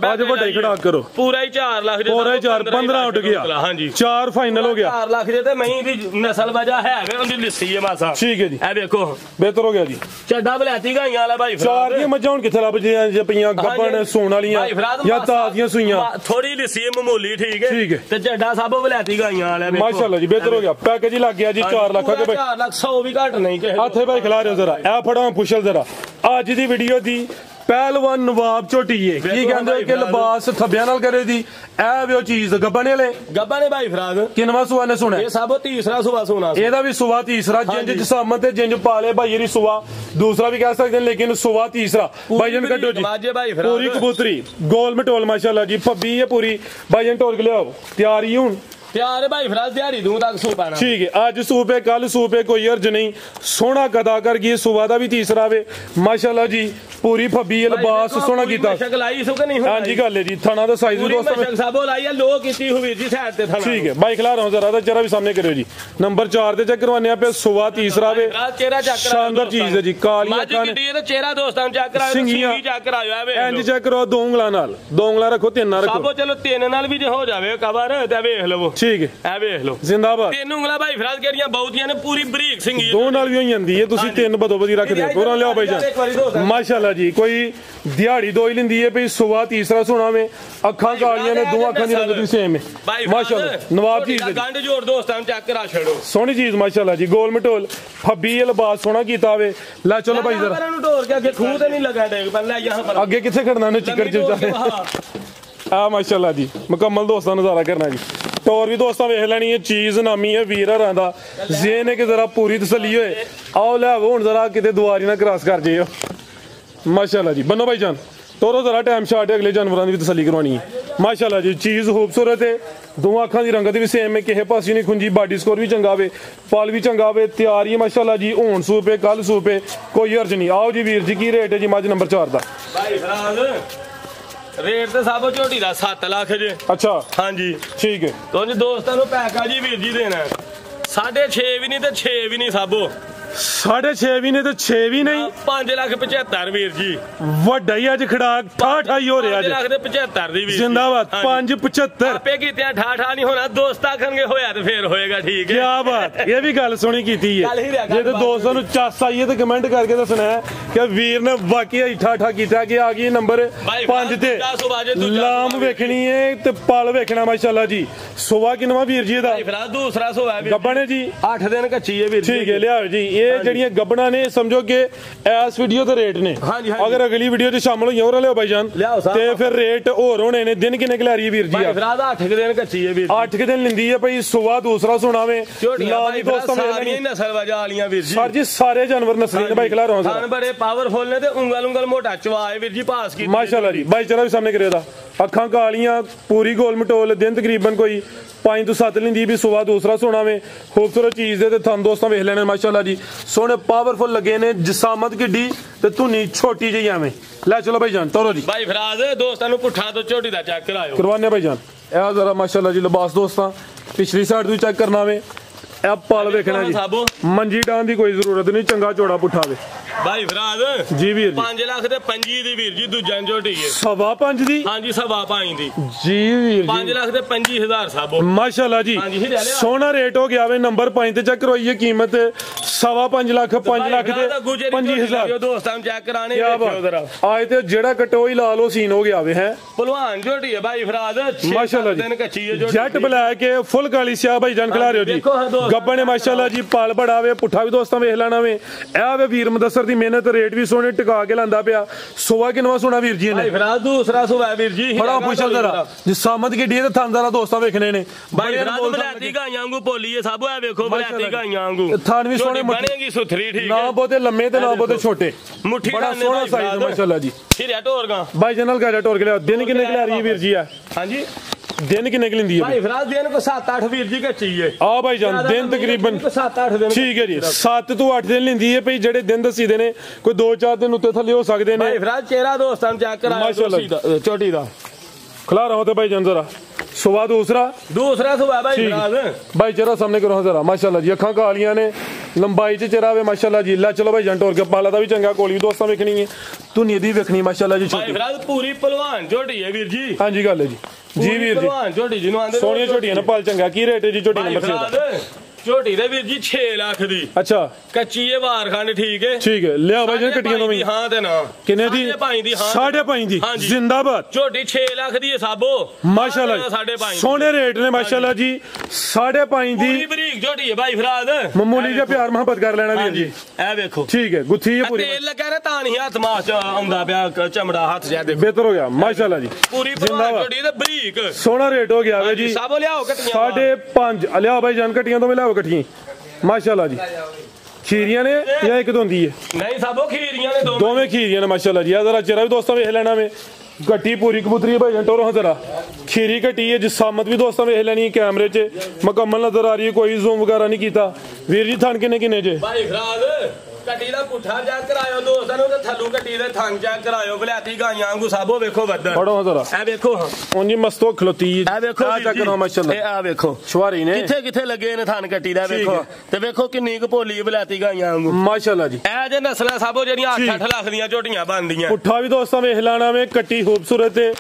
ਅੱਜ ਵੱਡਾ ਹੀ ਖੜਾ ਕਰੋ ਪੂਰਾ ਹੀ 4 ਲੱਖ ਜੇ ਪੂਰਾ 4-15 ਉੱਡ ਗਿਆ ਹਾਂਜੀ 4 ਫਾਈਨਲ ਹੋ ਗਿਆ 4 ਲੱਖ ਜੇ ਤੇ ਮਹੀਂ ਦੀ ਨਸਲ ਵਜਾ ਹੈ ਵੇ ਉਹਦੀ ਲਿੱਸੀ ਹੈ ਮਾਸਾ ਠੀਕ ਹੈ ਜੀ ਇਹ ਵੇਖੋ ਬਿਹਤਰ ਹੋ ਗਿਆ ਜੀ ਚੱਡਾ ਬਲਾਤੀ ਗਾਈਆਂ ਵਾਲਾ ਭਾਈ ਚਾਰ ਦੀਆਂ ਮੱਝਾਂ ਹੁਣ ਕਿੱਥੇ ਲੱਭ ਜੇ ਪਈਆਂ ਗੱਬਣ ਸੂਣ ਵਾਲੀਆਂ ਜਾਂ ਤਾਜ਼ੀਆਂ ਸੂਈਆਂ ਥੋੜੀ ਲਿੱਸੀ ਹੈ ਮਾਮੂਲੀ ਠੀਕ ਹੈ ਤੇ ਚੱਡਾ ਸਭ ਬਲਾਤੀ ਗਾਈਆਂ ਵਾਲਾ ਵੇਖੋ ਮਾਸ਼ਾਅੱਲਾ ਜੀ ਬਿਹਤਰ ਹੋ ਗਿਆ ਪੈਕੇਜ ਹੀ ਲੱਗ ਗਿਆ ਜੀ 4 ਲੱਖ ਕੇ 4 ਲੱਖ 100 ਵੀ ਘੱਟ ਨਹੀਂ ਕਿਸੇ ਹੱਥੇ ਭਾਈ ਖਿਲਾ ਰਹੇ ਇਹ ਫੜਾਂ ਪੁੱਛਲ ਜ਼ਰਾ ਅੱਜ ਦੀ ਵੀਡੀਓ ਦੀ ਪਹਿਲਵਾਨ ਨਵਾਬ ਝੋਟੀਏ ਕੀ ਕਹਿੰਦੇ ਕਿ ਲਿਬਾਸ ਥੱਬਿਆਂ ਨਾਲ ਕਰੇ ਦੀ ਇਹ ਵੀ ਉਹ ਚੀਜ਼ ਗੱਬਾਂ ਵਾਲੇ ਗੱਬਾਂ ਨੇ ਭਾਈ ਫਰਾਜ਼ ਕਿੰਨਵਾ ਸੁਆ ਨੇ ਸੁਣਿਆ ਇਹ ਸਭ ਤੀਸਰਾ ਸੁਆ ਸੁਣਾ ਇਹਦਾ ਵੀ ਸੁਆ ਤੀਸਰਾ ਜਿੰਜ ਜਸਾਮਤ ਤੇ ਜਿੰਜ ਪਾਲੇ ਭਾਈ ਇਹਦੀ ਸੁਆ ਦੂਸਰਾ ਵੀ ਕਹਿ ਸਕਦੇ ਨੇ ਲੇਕਿਨ ਸੁਆ ਤੀਸਰਾ ਭਾਈ ਜਨ ਕੱਢੋ ਜੀ ਪੂਰੀ ਕਬੂਤਰੀ ਗੋਲ ਮਟੋਲ ਮਾਸ਼ਾਅੱਲਾ ਜੀ ਫੱਬੀ ਹੈ ਪੂਰੀ ਭਾਈ ਜਨ ਢੋਲ ਕੇ ਲਿਆਓ ਤਿਆਰੀ ਹੁਣ ਤਿਆਰ ਹੈ ਭਾਈ ਫਰਾਜ਼ ਦਿਹਾੜੀ ਦੂੰ ਤੱਕ ਸੂ ਪਾਣਾ ਠੀਕ ਹੈ ਅੱਜ ਸੂਪੇ ਕੱਲ ਸੂਪੇ ਕੋਈ ਅਰਜ ਨਹੀਂ ਸੋਹਣਾ ਕਦਾ ਕਰ ਗਈ ਸੁਵਾ ਦਾ ਵੀ ਤੀਸਰਾ ਵੇ ਮਾਸ਼ਾਅੱਲਾ ਜੀ ਪੂਰੀ ਫੱਬੀ ਲਿਬਾਸ ਸੋਹਣਾ ਕੀਤਾ ਸ਼ਕਲ ਆਈ ਸੁ ਕਿ ਨਹੀਂ ਹੋਈ ਹਾਂਜੀ ਗੱਲ ਹੈ ਜੀ ਥਣਾ ਦਾ ਸਾਈਜ਼ ਵੀ ਦੋਸਤੋ ਸ਼ਕਲ ਸਾਬੋ ਲਾਈ ਹੈ ਲੋ ਕੀਤੀ ਹੋਈ ਜੀ ਸਾਈਡ ਤੇ ਥਣਾ ਠੀਕ ਹੈ ਬਾਈ ਖਿਲਾ ਰਹਾ ਜ਼ਰਾ ਦਾ ਚਿਹਰਾ ਵੀ ਸਾਹਮਣੇ ਕਰਿਓ ਜੀ ਨੰਬਰ 4 ਤੇ ਚੈੱਕ ਕਰਵਾਨੇ ਆ ਪੇ ਸੁਵਾ ਤੀਸਰਾ ਵੇ ਚਿਹਰਾ ਚੈੱਕ ਕਰਾ ਸ਼ਾਨਦਾਰ ਚੀਜ਼ ਹੈ ਜੀ ਕਾਲੀ ਅੱਖਾਂ ਨੇ ਇਹਦਾ ਚਿਹਰਾ ਦੋਸਤਾਂ ਨੂੰ ਚੈੱਕ ਕਰਾਓ ਸਿੰਗੀ ਚੈੱਕ ਕਰਾਓ ਆ ਵੇ ਇੰਜ ਚੈੱਕ ਕਰੋ ਦੋ ਉਂਗਲਾਂ ਨਾਲ ਦੋ ਉਂਗਲਾਂ ਰੱਖੋ ਤਿੰਨ ਨਾਲ ਰੱਖੋ ਸਾਬੋ ਚਲੋ ਤਿੰਨ ਨਾਲ ਵੀ ਜੇ ਹੋ ਜਾਵੇ ਕਵਰ ਤੇ ਵੇਖ ਲਵੋ ਠੀਕ ਹੈ ਇਹ ਵੇਖ ਲਓ ਜ਼ਿੰਦਾਬਾਦ ਤਿੰਨ ਉਂਗਲਾਂ ਭਾਈ ਫਰਾਜ਼ ਕਿਹੜੀਆਂ ਬਹੁਤੀਆਂ ਨੇ ਪੂਰੀ ਬਰੀਕ ਸਿੰਗੀ ਦੋ ਨਾਲ ਵੀ ਹੋਈ ਜਾਂਦੀ ਹੈ ਤੁਸੀਂ ਤਿੰਨ ਬਦੋ ਬਦੀ ਰੱਖਦੇ ਹੋ ਪੂਰਾ ਲਿਆਓ ਭਾਈ ਜਾਨ ਮਾਸ਼ਾਅੱਲਾ ਜੀ ਕੋਈ ਦਿਹਾੜੀ ਦੋ ਹੀ ਲਿੰਦੀ ਹੈ ਭਈ ਸੁਵਾ ਤੀਸਰਾ ਸੋਣਾ ਵੇ ਅੱਖਾਂ ਕਾਲੀਆਂ ਨੇ ਦੋ ਅੱਖਾਂ ਦੀ ਰੰਗ ਦੀ ਸੇਮ ਹੈ ਮਾਸ਼ਾਅੱਲਾ ਨਵਾਬ ਚੀਜ਼ ਹੈ ਗੰਢ ਜੋੜ ਦੋਸਤਾਂ ਨੂੰ ਚੈੱਕ ਕਰਾ ਛੱਡੋ ਸੋਹਣੀ ਚੀਜ਼ ਮਾਸ਼ਾਅੱਲਾ ਜੀ ਗੋਲ ਮਟੋਲ ਫੱਬੀ ਲਿਬਾਸ ਸੋਹਣਾ ਕੀਤਾ ਵੇ ਲੈ ਚਲੋ ਭਾਈ ਜ਼ਰਾ ਇਹਨਾਂ ਨੂੰ ਢੋਰ ਕੇ ਅੱਗੇ ਖੂਹ ਤੇ ਨਹੀਂ ਲਗਾ ਡੇਗ ਪਰ ਲੈ ਯਹਾਂ ਪਰ ਅੱਗੇ ਕਿੱਥੇ ਖੜਨਾ ਨੇ ਚਿੱਕੜ ਚ ਜਾਏ ਆ ਮਾਸ਼ਾਅੱਲਾ ਜੀ ਮੁਕੰਮਲ ਦੋਸਤਾਂ ਨਜ਼ਾਰਾ ਕਰਨਾ ਜੀ ਟੋਰ ਵੀ ਦੋਸਤਾਂ ਵੇਖ ਲੈਣੀ ਹੈ ਚੀਜ਼ ਨਾਮੀ ਹੈ ਵੀਰ ਹਰਾਂ ਦਾ ਜ਼ੇਨ ਹੈ ਕਿ ਜ਼ਰਾ ਪੂਰੀ ਤਸੱਲੀ ਹੋਏ ਆਓ ਲੈ ਹੁਣ ਜ਼ਰਾ ਕਿਤੇ ਦੁਆਰੀ ਨਾ ਕ੍ਰਾਸ ਕਰ ਜਾਇਓ ਮਾਸ਼ਾਅੱਲਾ ਜੀ ਬੰਨੋ ਭਾਈ ਜਾਨ ਤੋਰੋ ਜ਼ਰਾ ਟਾਈਮ ਸ਼ਾਟ ਅਗਲੇ ਜਾਨਵਰਾਂ ਦੀ ਵੀ ਤਸੱਲੀ ਕਰਵਾਉਣੀ ਹੈ ਮਾਸ਼ਾਅੱਲਾ ਜੀ ਚੀਜ਼ ਖੂਬਸੂਰਤ ਹੈ ਦੋਵਾਂ ਅੱਖਾਂ ਦੀ ਰੰਗਤ ਵੀ ਸੇਮ ਹੈ ਕਿਸੇ ਪਾਸੇ ਨਹੀਂ ਖੁੰਜੀ ਬਾਡੀ ਸਕੋਰ ਵੀ ਚੰਗਾ ਵੇ ਫਲ ਵੀ ਚੰਗਾ ਵੇ ਤਿਆਰੀ ਮਾਸ਼ਾਅੱਲਾ ਜੀ ਹੁਣ ਸੂਪੇ ਕੱਲ ਸੂਪੇ ਕੋਈ ਹਰਜ ਨਹੀਂ ਆਓ ਜੀ ਵੀਰ ਜੀ ਕੀ ਰੇਟ ਹੈ ਜੀ ਮੱਝ ਨੰਬਰ 4 ਦਾ ਭਾਈ ਫਰਾਜ਼ ਰੇਟ ਤੇ ਸਭ ਝੋਟੀ ਦਾ 7 ਲੱਖ ਜੇ ਅੱਛਾ ਹਾਂਜੀ ਠੀਕ ਹੈ ਤੁਹਾਨੂੰ ਦੋਸਤਾਂ ਨੂੰ ਪੈਕਾ ਜੀ ਵੀਰ ਜੀ ਦੇਣਾ 6.5 ਵੀ ਨਹੀਂ ਤੇ 6 ਵੀ ਨਹੀਂ ਸਾਬੋ 6.5 ਵੀ ਨਹੀਂ ਤੇ 6 ਵੀ ਨਹੀਂ 5,75,000 ਵੀਰ ਜੀ ਵੱਡਾ ਹੀ ਅੱਜ ਖੜਾਕ ਠਾਠਾਈ ਹੋ ਰਿਹਾ ਅੱਜ 5,75,000 ਦੀ ਵੀਰ ਜ਼ਿੰਦਾਬਾਦ 575 ਆਪੇ ਕੀਤੇ ਠਾਠਾ ਨਹੀਂ ਹੋਣਾ ਦੋਸਤਾਂ ਖਣਗੇ ਹੋਇਆ ਤੇ ਫੇਰ ਹੋਏਗਾ ਠੀਕ ਹੈ ਕੀ ਬਾਤ ਇਹ ਵੀ ਗੱਲ ਸੁਣੀ ਕੀਤੀ ਹੈ ਜੇ ਤੇ ਦੋਸਤਾਂ ਨੂੰ ਚੱਸ ਆਈਏ ਤੇ ਕਮੈਂਟ ਕਰਕੇ ਦੱਸਣਾ ਹੈ ਕਿ ਵੀਰ ਨੇ ਵਾਕਈ ਠਾਠਾ ਕੀਤਾ ਕਿ ਆ ਗਈ ਨੰਬਰ 5 ਤੇ ਲਾਮ ਵੇਖਣੀ ਹੈ ਤੇ ਪਲ ਵੇਖਣਾ ਮਾਸ਼ਾਅੱਲਾ ਜੀ ਸੁਵਾ ਕਿਨਵਾ ਵੀਰ ਜੀ ਦਾ ਫਰਾਜ਼ ਦੂਸਰਾ ਸੁਵਾ ਵੀਰ ਗੱਬਣ ਜੀ 8 ਦਿਨ ਕੱਚੀ ਹੈ ਵੀਰ ਜੀ ਠੀਕ ਹੈ ਲਿਆਓ ਜੀ ਇਹ ਜਿਹੜੀਆਂ ਗੱਬਣਾ ਨੇ ਸਮਝੋ ਕਿ ਇਸ ਵੀਡੀਓ ਤੇ ਰੇਟ ਨੇ ਅਗਰ ਅਗਲੀ ਵੀਡੀਓ 'ਚ ਸ਼ਾਮਲ ਹੋਈਆਂ ਹੋਰ ਲਿਓ ਭਾਈ ਜਾਨ ਤੇ ਫਿਰ ਰੇਟ ਹੋਰ ਹੋਣੇ ਨੇ ਦਿਨ ਕਿੰਨੇ ਕਲਾਰੀ ਹੈ ਵੀਰ ਜੀ ਆ ਫਰਾਜ਼ 8 ਦਿਨ ਕੱਚੀ ਹੈ ਵੀਰ 8 ਦਿਨ ਲਿੰਦੀ ਹੈ ਭਾਈ ਸੁਵਾ ਦੂਸਰਾ ਸੋਣਾ ਵੇ ਲਾਲੀ ਦੋਸਤਾਂ ਸਾਰੀਆਂ ਨਸਲ ਵਜਾ ਵਾਲੀਆਂ ਵੀਰ ਜੀ ਸਰ ਜੀ ਸਾਰੇ ਜਾਨਵਰ ਨਸਲੀ ਨੇ ਭਾਈ ਖਿਲਾ ਰਹਾ ਹਾਂ ਸਨ ਬੜੇ ਪਾਵਰਫੁਲ ਨੇ ਤੇ ਉਂਗਲ ਮੋਟਾ ਚਵਾਏ ਵੀਰ ਜੀ ਪਾਸ ਕੀ ਮਾਸ਼ਾਅੱਲਾ ਜੀ ਭਾਈ ਚਰਾ ਵੀ ਸਾਹਮਣੇ ਕਰਿਓ ਦਾ ਅੱਖਾਂ ਕਾਲੀਆਂ ਪੂਰੀ ਗੋਲ ਮਟੋਲ ਦਿਨ ਤਕਰੀਬਨ ਕੋਈ 5 ਤੋਂ 7 ਲਿੰਦੀ ਵੀ ਸੁਵਾ ਦੂਸਰਾ ਸੋਣਾ ਵੇ ਖੂਬਸੂਰਤ ਚੀਜ਼ ਦੇ ਤੇ ਤੁਹਾਨੂੰ ਦੋਸਤਾਂ ਵੇਖ ਲੈਣੇ ਮਾਸ਼ਾਅੱਲਾ ਜੀ ਸੋਹਣੇ ਪਾਵਰਫੁਲ ਲੱਗੇ ਨੇ ਜਿਸਾਮਤ ਕਿੱਡੀ ਤੇ ਧੁਨੀ ਛੋਟੀ ਜਿਹੀ ਐਵੇਂ ਲੈ ਚਲੋ ਭਾਈ ਜਾਨ ਤੋਰੋ ਜੀ ਭਾਈ ਫਰਾਜ਼ ਦੋਸਤਾਂ ਨੂੰ ਪੁੱਠਾ ਤੋਂ ਝੋਟੀ ਦਾ ਚੈੱਕ ਕਰਾਇਓ ਕਰਵਾਨੇ ਭਾਈ ਜਾਨ ਇਹ ਜ਼ਰਾ ਮਾਸ਼ਾਅੱਲਾ ਜੀ ਲਿਬਾਸ ਦੋਸਤਾਂ ਪਿਛਲੀ ਸਾਈਡ ਤੋਂ ਚੈੱਕ ਕਰਨਾ ਵੇ ਇਹ ਪਲ ਵੇਖਣਾ ਜੀ ਮੰਜੀ ਡਾਂ ਦੀ ਕੋਈ ਜ਼ਰੂਰਤ ਨਹੀਂ ਚੰਗਾ ਝੋੜਾ ਪੁੱਠਾ ਵੇ ਭਾਈ ਫਰਾਜ਼ ਜੀ ਵੀਰ 5 ਲੱਖ ਤੇ 25 ਦੀ ਵੀਰ ਜੀ ਦੂਜਾ ਝੋਟੀ ਹੈ 5.5 ਦੀ ਹਾਂਜੀ 5.5 ਦੀ ਜੀ ਵੀਰ ਜੀ 5 ਲੱਖ ਤੇ 25,000 ਸਾਬੋ ਮਾਸ਼ਾਅੱਲਾ ਜੀ ਸੋਹਣਾ ਰੇਟ ਹੋ ਗਿਆ ਵੇ ਨੰਬਰ 5 ਤੇ ਚੈੱਕ ਕਰਵਾਈਏ ਕੀਮਤ 5.5 ਲੱਖ 5 ਲੱਖ ਤੇ 25,000 ਦੋਸਤਾਂ ਨੂੰ ਚੈੱਕ ਕਰਾਣੇ ਕਿਆ ਬਾਤ ਆਏ ਤੇ ਜਿਹੜਾ ਕਟੋ ਹੀ ਲਾ ਲੋ ਸੀਨ ਹੋ ਗਿਆ ਵੇ ਹੈ ਭਲਵਾਨ ਝੋਟੀ ਹੈ ਭਾਈ ਫਰਾਦ ਮਾਸ਼ਾਅੱਲਾ ਜੀ ਕੱਚੀ ਹੈ ਝੋਟੀ ਜੱਟ ਬਲੈਕ ਕੇ ਫੁੱਲ ਕਾਲੀ ਸਿਆ ਭਾਈ ਜਾਨ ਖਿਲਾ ਰਿਓ ਜੀ ਗੱਬਾ ਨੇ ਮਾਸ਼ਾਅੱਲਾ ਜੀ ਪਾਲ ਬੜਾ ਵੇ ਪੁੱਠਾ ਵੀ ਦੋਸਤਾਂ ਵੇਖ ਲੈਣਾ ਵੇ ਇਹ ਵੇ ਵੀਰ ਮੁਦੱਸਰ ਦੀ ਮਿਹਨਤ ਰੇਟ ਵੀ ਸੋਹਣੇ ਟਿਕਾ ਕੇ ਲਾਂਦਾ ਪਿਆ ਸੁਆ ਕਿਨਵਾ ਸੋਹਣਾ ਵੀਰ ਜੀ ਨੇ ਭਾਈ ਫਰਾਦ ਦੂਸਰਾ ਸੁਆ ਵੀਰ ਜੀ ਬੜਾ ਪੁੱਛਲ ਜ਼ਰਾ ਜਿਸ ਸਾਮਤ ਕੀ ਡੀ ਤੇ ਥਾਂਦਾਰਾ ਦੋਸਤਾਂ ਵੇਖਣੇ ਨੇ ਭਾਈ ਫਰਾਦ ਬਲੈਤੀ ਗਾਈਆਂ ਵਾਂਗੂ ਭੋਲੀ ਹੈ ਸਭ ਇਹ ਵੇਖੋ ਬਲੈਤੀ ਗਾਈਆਂ ਵਾਂਗੂ ਥਾਨ ਵੀ ਸੋਹਣੇ ਬਣੇਗੀ ਸੁਥਰੀ ਠੀਕ ਨਾ ਬਹੁਤੇ ਲੰਮੇ ਤੇ ਨਾ ਬਹੁਤੇ ਛੋਟੇ ਮੁੱਠੀ ਬੜਾ ਸੋਹਣਾ ਸਾਈਜ਼ ਮਾਸ਼ਾਅੱਲਾ ਜੀ ਹੀਰਿਆ ਟੋਰਗਾ ਭਾਈ ਜਨਰਲ ਗਾਜਾ ਟੋਰ ਕੇ ਲਿਆ ਦਿਨ ਕਿੰਨੇ ਕਿ ਲੈ ਰਹੀ ਹੈ ਵੀਰ ਜੀ ਆ ਹਾਂਜੀ दिन कितने की लेंदी है भाई फराज दिन को 7-8 वीर जी कच्ची है आ भाई जान दिन तकरीबन 7-8 दिन ठीक है जी 7 ਤੋਂ 8 ਦਿਨ ਲੈਂਦੀ ਹੈ ਭਈ ਜਿਹੜੇ ਦਿਨ ਦਸੀਦੇ ਨੇ ਕੋਈ 2-4 ਦਿਨ ਉੱਤੇ ਥੱਲੇ ਹੋ ਸਕਦੇ ਨੇ ਭਾਈ ਫਰਾਜ ਚਿਹਰਾ ਦੋਸਤਾਂ ਨੂੰ ਚੈੱਕ ਕਰਾਓ ਛੋਟੀ ਦਾ ਖਲਾ ਰਹਾ ਤੇ ਭਾਈ ਜਾਨ ਜ਼ਰਾ ਸੁਬਾ दूसरा सुबह भाई फराज भाई चेहरा सामने करो जरा माशाल्लाह जी अखां कालियां ने लंबाई च चेहरा वे माशाल्लाह जी ला चलो भाई जान टोर के पाला दा भी चंगा कोल भी दोस्तां वेखनी है धुनी दी वेखनी माशाल्लाह जी भाई फराज पूरी पहलवान झोटी है वीर जी हां जी गल है जी वीर जी पहलवान झोटी जिनु आंदे सोहणियां झोटियां ने पाल चंगा की रेट है जी झोटी नंबर 6 झोटी दे वीर जी 6 लाख दी अच्छा कच्ची है वारखंड ठीक है लिया भाई जी कटियां तो हां ते ना किने दी 5.5 दी जिंदाबाद झोटी 6 लाख दी है साबो माशाल्लाह 5.5 सोने रेट ने माशाल्लाह जी 5.5 दी पूरी बरीक झोटी है भाई फराद मामूली जिहा प्यार मोहब्बत कर लेना वीर जी ए देखो ठीक है गुत्थी है पूरी तेल लगा रे तां नहीं हाथ मास आंदा पिया चमड़ा हाथ जा देखो बेहतर हो गया माशाल्लाह जी पूरी झोटी ते बरीक सोना रेट हो गया वे जी साबो लियाओ कटियां 5.5 लियाओ भाई जान कटियां तो मिलाओ कटियां माशाल्लाह जी खीरियां ने या एक दोंदी है नहीं साबो खीरियां ने दोवें खीरियां ने माशाल्लाह जी जरा चेहरा भी दोस्तों वेख लेना में कट्टी पूरी कबूतरी है भाई टोरो जरा खीरी कट्टी है जिस सामत भी दोस्तों वेख लेनी कैमरे च मुकम्मल नजर आ रही है कोई जूम वगैरह नहीं कीता वीर जी थान किन्ने किन्ने जे भाई फराज कट्टी दा पुठा चेक करायो दोस्तां नु ते थल्लू कट्टी दे थन चेक करायो बलैती गाइयां वांगू साबो वेखो वदन पढ़ो जरा ए वेखो ओंजी मस्तो खलोती ए वेखो चेक करो माशाल्लाह ए आ वेखो शवारी ने किथे किथे लगे ने थन कट्टी दा वेखो ते वेखो किन्नी क भोली बलैती गाइयां वांगू माशाल्लाह जी ए जे नस्लां साबो जेड़ियां 8-8 लाख दियां झोटियां बनदियां पुठा भी दोस्तां वेख लाना में कट्टी खूबसूरत है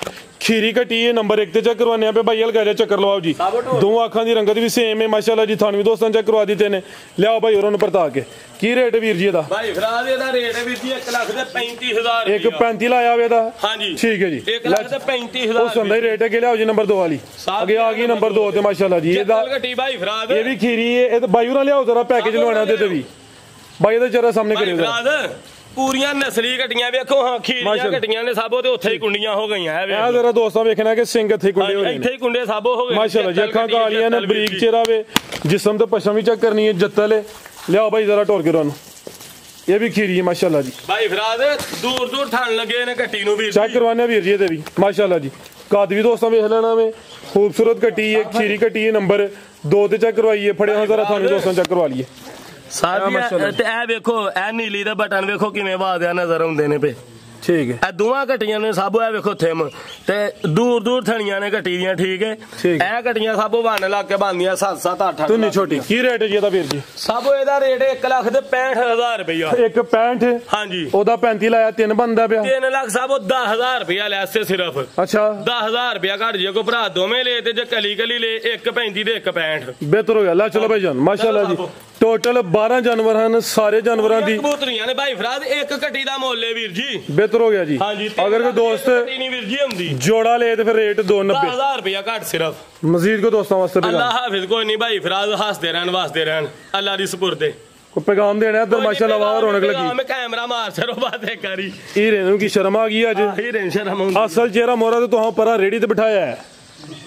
खीरी कट्टी है नंबर 1 ते चेक करवाने पे भाई अलगा चक्कर लवाओ जी दो आंखां दी रंगत भी सेम है माशाल्लाह जी थान भी दोस्तां चेक करवा दिते ने लियाओ भाई होरां नु परता के की रेट है वीर जी दा भाई फराज दा रेट है वीर जी 1,35,000 एक 35 लाया हुआ दा हां जी ठीक है जी 1,35,000 उस अंदर रेट है के लियाओ जी नंबर 2 वाली आगे आ गई नंबर 2 ते माशाल्लाह जी ये दा कट्टी भाई फराज ये भी खीरी है ए तो भाई होरां लियाओ जरा पैकेज लवाना दे ते भी भाई दा चेहरा सामने करियो जरा पूरियां नस्ली कटियां वेखो हां खीरियां कटियां ने साबो ते उत्थे ही कुंडियां हो गईयां है ए जरा दोस्तों देखना कि सिंग इथे कुंडे हो रहे इथे ही कुंडे साबो हो गए माशाल्लाह जी अखां कालियां ने बरीक चेहरा वे जिस्म ते पशम भी चेक करनी है जत्तल है लियाओ भाई जरा टोर के रोन ये भी खीरी है माशाल्लाह जी भाई फराज दूर दूर थान लगे ने कट्टी नु वीर चेक करवाने वीर जी ते भी माशाल्लाह जी काद भी दोस्तों वेख लेना में खूबसूरत कट्टी है खीरी कट्टी है नंबर 2 ते चेक करवाइए फड़े हो जरा थान दोस्तों चेक करवा लिए सादिया ते ए वेखो ए नीली दे बटन वेखो किवें वादिया नजर आउंदे ने पे ठीक है ए दोवां कटियां ने साबो ए वेखो थिम ते दूर दूर थणियां ने कटी दियां ठीक है ए कटियां साबो बन लग के बनदियां 7-7 8 तुनी छोटी की रेट है जी दा वीर जी साबो एदा रेट 1,65,000 रुपया एक 65 हां जी ओदा 35 लाया 3 बनदा पिया 3 लाख साबो 10,000 रुपया ले से सिर्फ अच्छा 10,000 रुपया घट जे को भरा दोवें ले ते जे कली कली ले 1.35 ते 1.65 बेहतर हो गया ला चलो भाई जान माशाल्लाह जी टोटल 12 जानवर हैं सारे जानवरां दी कबूतरियां ने भाई फराज एक कटी दा मोल है वीर जी बेहतर हो गया जी हां जी अगर कोई दोस्त नहीं वीर जी हुंदी जोड़ा ले तो फिर रेट 290 10,000 रुपया घट सिर्फ मजीद को दोस्तों वास्ते अल्लाह हाफिज कोई नहीं भाई फराज हंसदे रहन वास्ते रहन अल्लाह दी सुपुर्दे को पैगाम देना है माशाल्लाह वाह रौनक लगी मैं कैमरा मार सरो बातें करी हीरे की शर्म आ गई आज हीरे शर्म असल चेहरा मोरा तो तुहां परा रेडी ते बिठाया है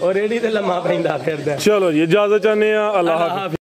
और रेडी ते लम्मा पैंदा फिरदा चलो जी इजाजत चाहने अल्लाह हाफिज।